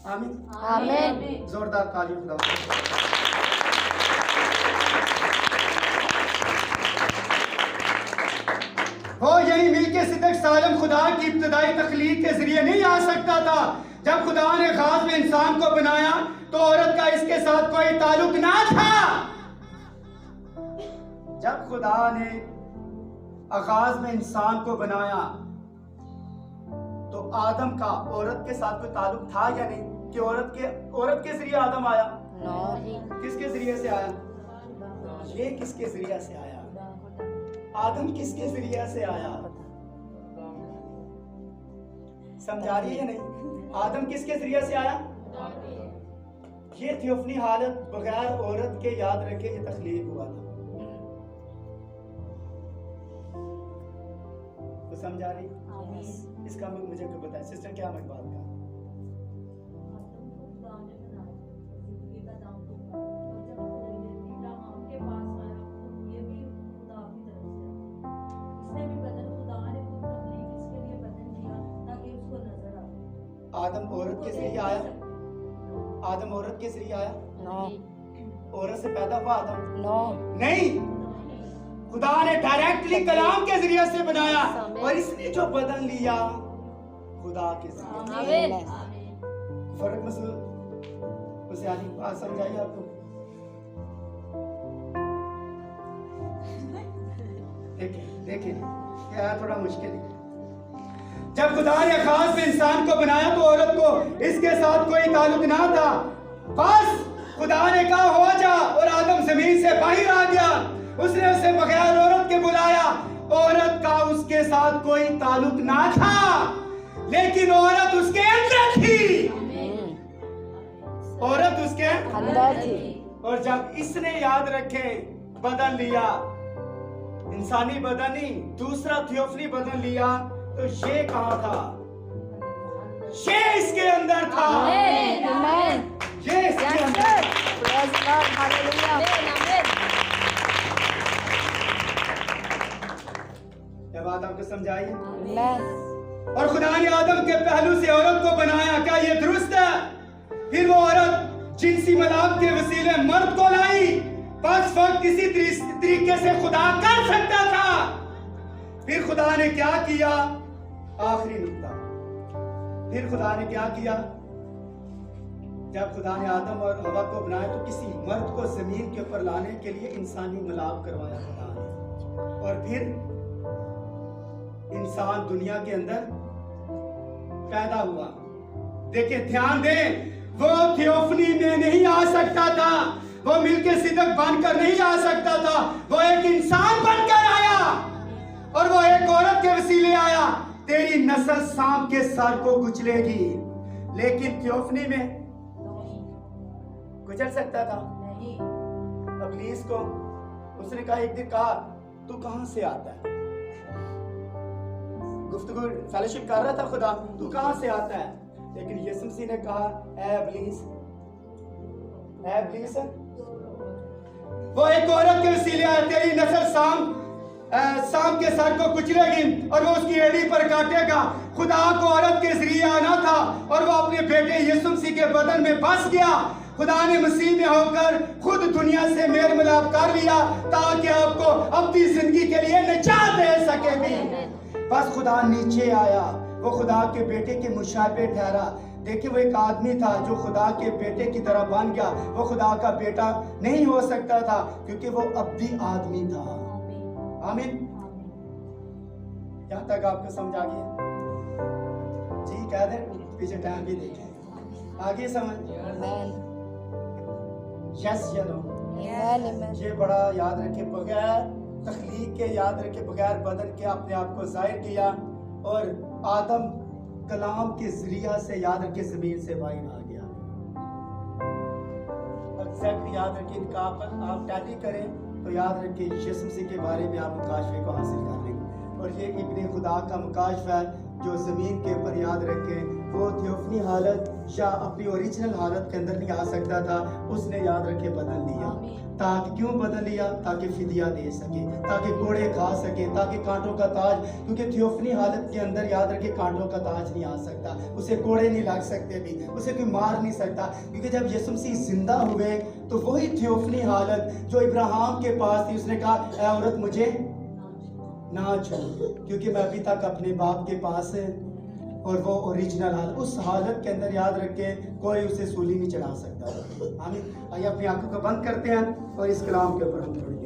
आमीन। Amen. जोरदार ताली खुदा। वो यही मिलके सिद्दीक सालम खुदा की इब्तदाई तख्लीक के जरिए नहीं आ सकता था। जब खुदा ने खास में इंसान को बनाया तो औरत का इसके साथ कोई ताल्लुक ना था। जब खुदा ने आगाज में इंसान को बनाया तो आदम का औरत के साथ कोई ताल्लुक था या नहीं? कि औरत के जरिए आदम आया? No. किसके जरिए से आया? ये किसके जरिए से आया? आदम किसके जरिए से आया? समझा रही है नहीं? आदम किसके जरिए से आया? ये थियोफनी हालत बगैर औरत के याद रखे ये तख्लीक हुआ था। तो समझा रही? इसका मुझे क्यों बताया सिस्टर, क्या मैं बात कर? आदम औरत के जरिए आया? आदम औरत के जरिए आया? No. औरत से पैदा हुआ आदम? No. नहीं, खुदा ने डायरेक्टली कलाम के जरिए से बनाया और इसने जो बदन लिया खुदा के जरिए। Amen. फर्क महसूस उसे आनी बात समझाई आपको? देखिए क्या थोड़ा मुश्किल है। जब खुदा ने खास में इंसान को बनाया तो औरत को इसके साथ कोई ताल्लुक ना था। बस खुदा ने कहा हो जा और आदम जमीन से बाहर आ गया। उसने उसे बगैर औरत के बुलाया। औरत का उसके साथ कोई ताल्लुक ना था, लेकिन औरत उसके अंदर थी। औरत उसके अंदर थी। और जब इसने याद रखे बदन लिया, इंसानी बदन ही दूसरा थियोफनी बदन लिया, तो ये कहाँ था? ये इसके अंदर था। Amen. ये इसके Yes, अंदर sir. Praise God. Hallelujah. ये बात आपको समझाई? Amen. और खुदा ने आदम के पहलू से औरत को बनाया। क्या ये दुरुस्त है? फिर वो औरत जिनसी मिलाप के वसीले मर्द को लाई। बस वक्त किसी तरीके से खुदा कर सकता था। फिर खुदा ने क्या किया? आखिरी नुक्ता। फिर खुदा ने क्या किया? जब खुदा ने आदम और हवा को बनाया तो किसी मर्द को जमीन के ऊपर लाने के लिए इंसानी मिलाप करवाया खुदा ने। और फिर इंसान दुनिया के अंदर पैदा हुआ। देखिए ध्यान दें, वो थियोफनी में नहीं आ सकता था। वो मिलके सिद्दीक बनकर नहीं आ सकता था। वो एक इंसान बनकर आया और वो एक औरत के वसीले आया। तेरी नस्ल सांप के सर को कुचलेगी। लेकिन थियोफनी में कुचल सकता था इब्लीस को। उसने कहा, एक दिन कहा, तू कहां से आता है? गुफ्तगू फेलोशिप कर रहा था खुदा, तू कहां से आता है? लेकिन यीशु मसीह ने कहा, ऐ इब्लीस, वो एक औरत के वसीले आया। तेरी नस्ल सांप के सर को कुचलेगी और वो उसकी एड़ी पर काटेगा। खुदा को औरत के जरिए आना था और वो अपने बेटे यीशु मसीह के बदन में बस गया। खुदा ने मसीह में होकर खुद दुनिया से मेल मिलाप कर लिया ताकि आपको अपनी जिंदगी के लिए निजात दे सके भी। बस खुदा नीचे आया, वो खुदा के बेटे के मुशाबे ठहरा। देखिए वो एक आदमी था जो खुदा के बेटे की तरह बन गया। वो खुदा का बेटा नहीं हो सकता था क्योंकि वो अब्दी आदमी था। आमीन। यहाँ तक आपको समझ आ गया? जी कह दे, पीछे टाइम भी देखें, आगे समझ। यस या नो? ये बड़ा याद रखे, बगैर तख्लीक के याद रखे, बगैर बदन के अपने आप को जाहिर किया और आदम कलाम के जरिया से याद रखे जमीन से बाहर आ गया। एग्जैक्ट याद रखे, इनका आप टैली करें तो याद रखें यीशु मसीह के बारे में आप मुकाशफे को हासिल कर लेंगे। और ये इब्ने खुदा का मुकाशफा है जो ज़मीन के ऊपर याद रखें वो थियोफनी हालत या अपनी ओरिजिनल हालत के अंदर नहीं आ सकता था, उसने याद रखे बदल लिया। ताकि क्यों बदल लिया? ताकि फिदिया दे सके, ताकि घोड़े खा सके, ताकि कांटों का ताज, क्योंकि थियोफनी हालत के अंदर याद रखे कांटों का ताज नहीं आ सकता, उसे घोड़े नहीं लग सकते भी, उसे कोई मार नहीं सकता, क्योंकि जब यीशु मसीह जिंदा हुए तो वही थियोफनी हालत जो इब्राहिम के पास थी, उसने कहा ऐ औरत मुझे ना छू, क्योंकि मैं अभी तक अपने बाप के पास है। और वो ओरिजिनल हालत, उस हालत के अंदर याद रखे कोई उसे सूली नहीं चढ़ा सकता। आमीन। आइए अपनी आंखों को बंद करते हैं और इस कलाम के ऊपर हम थोड़ी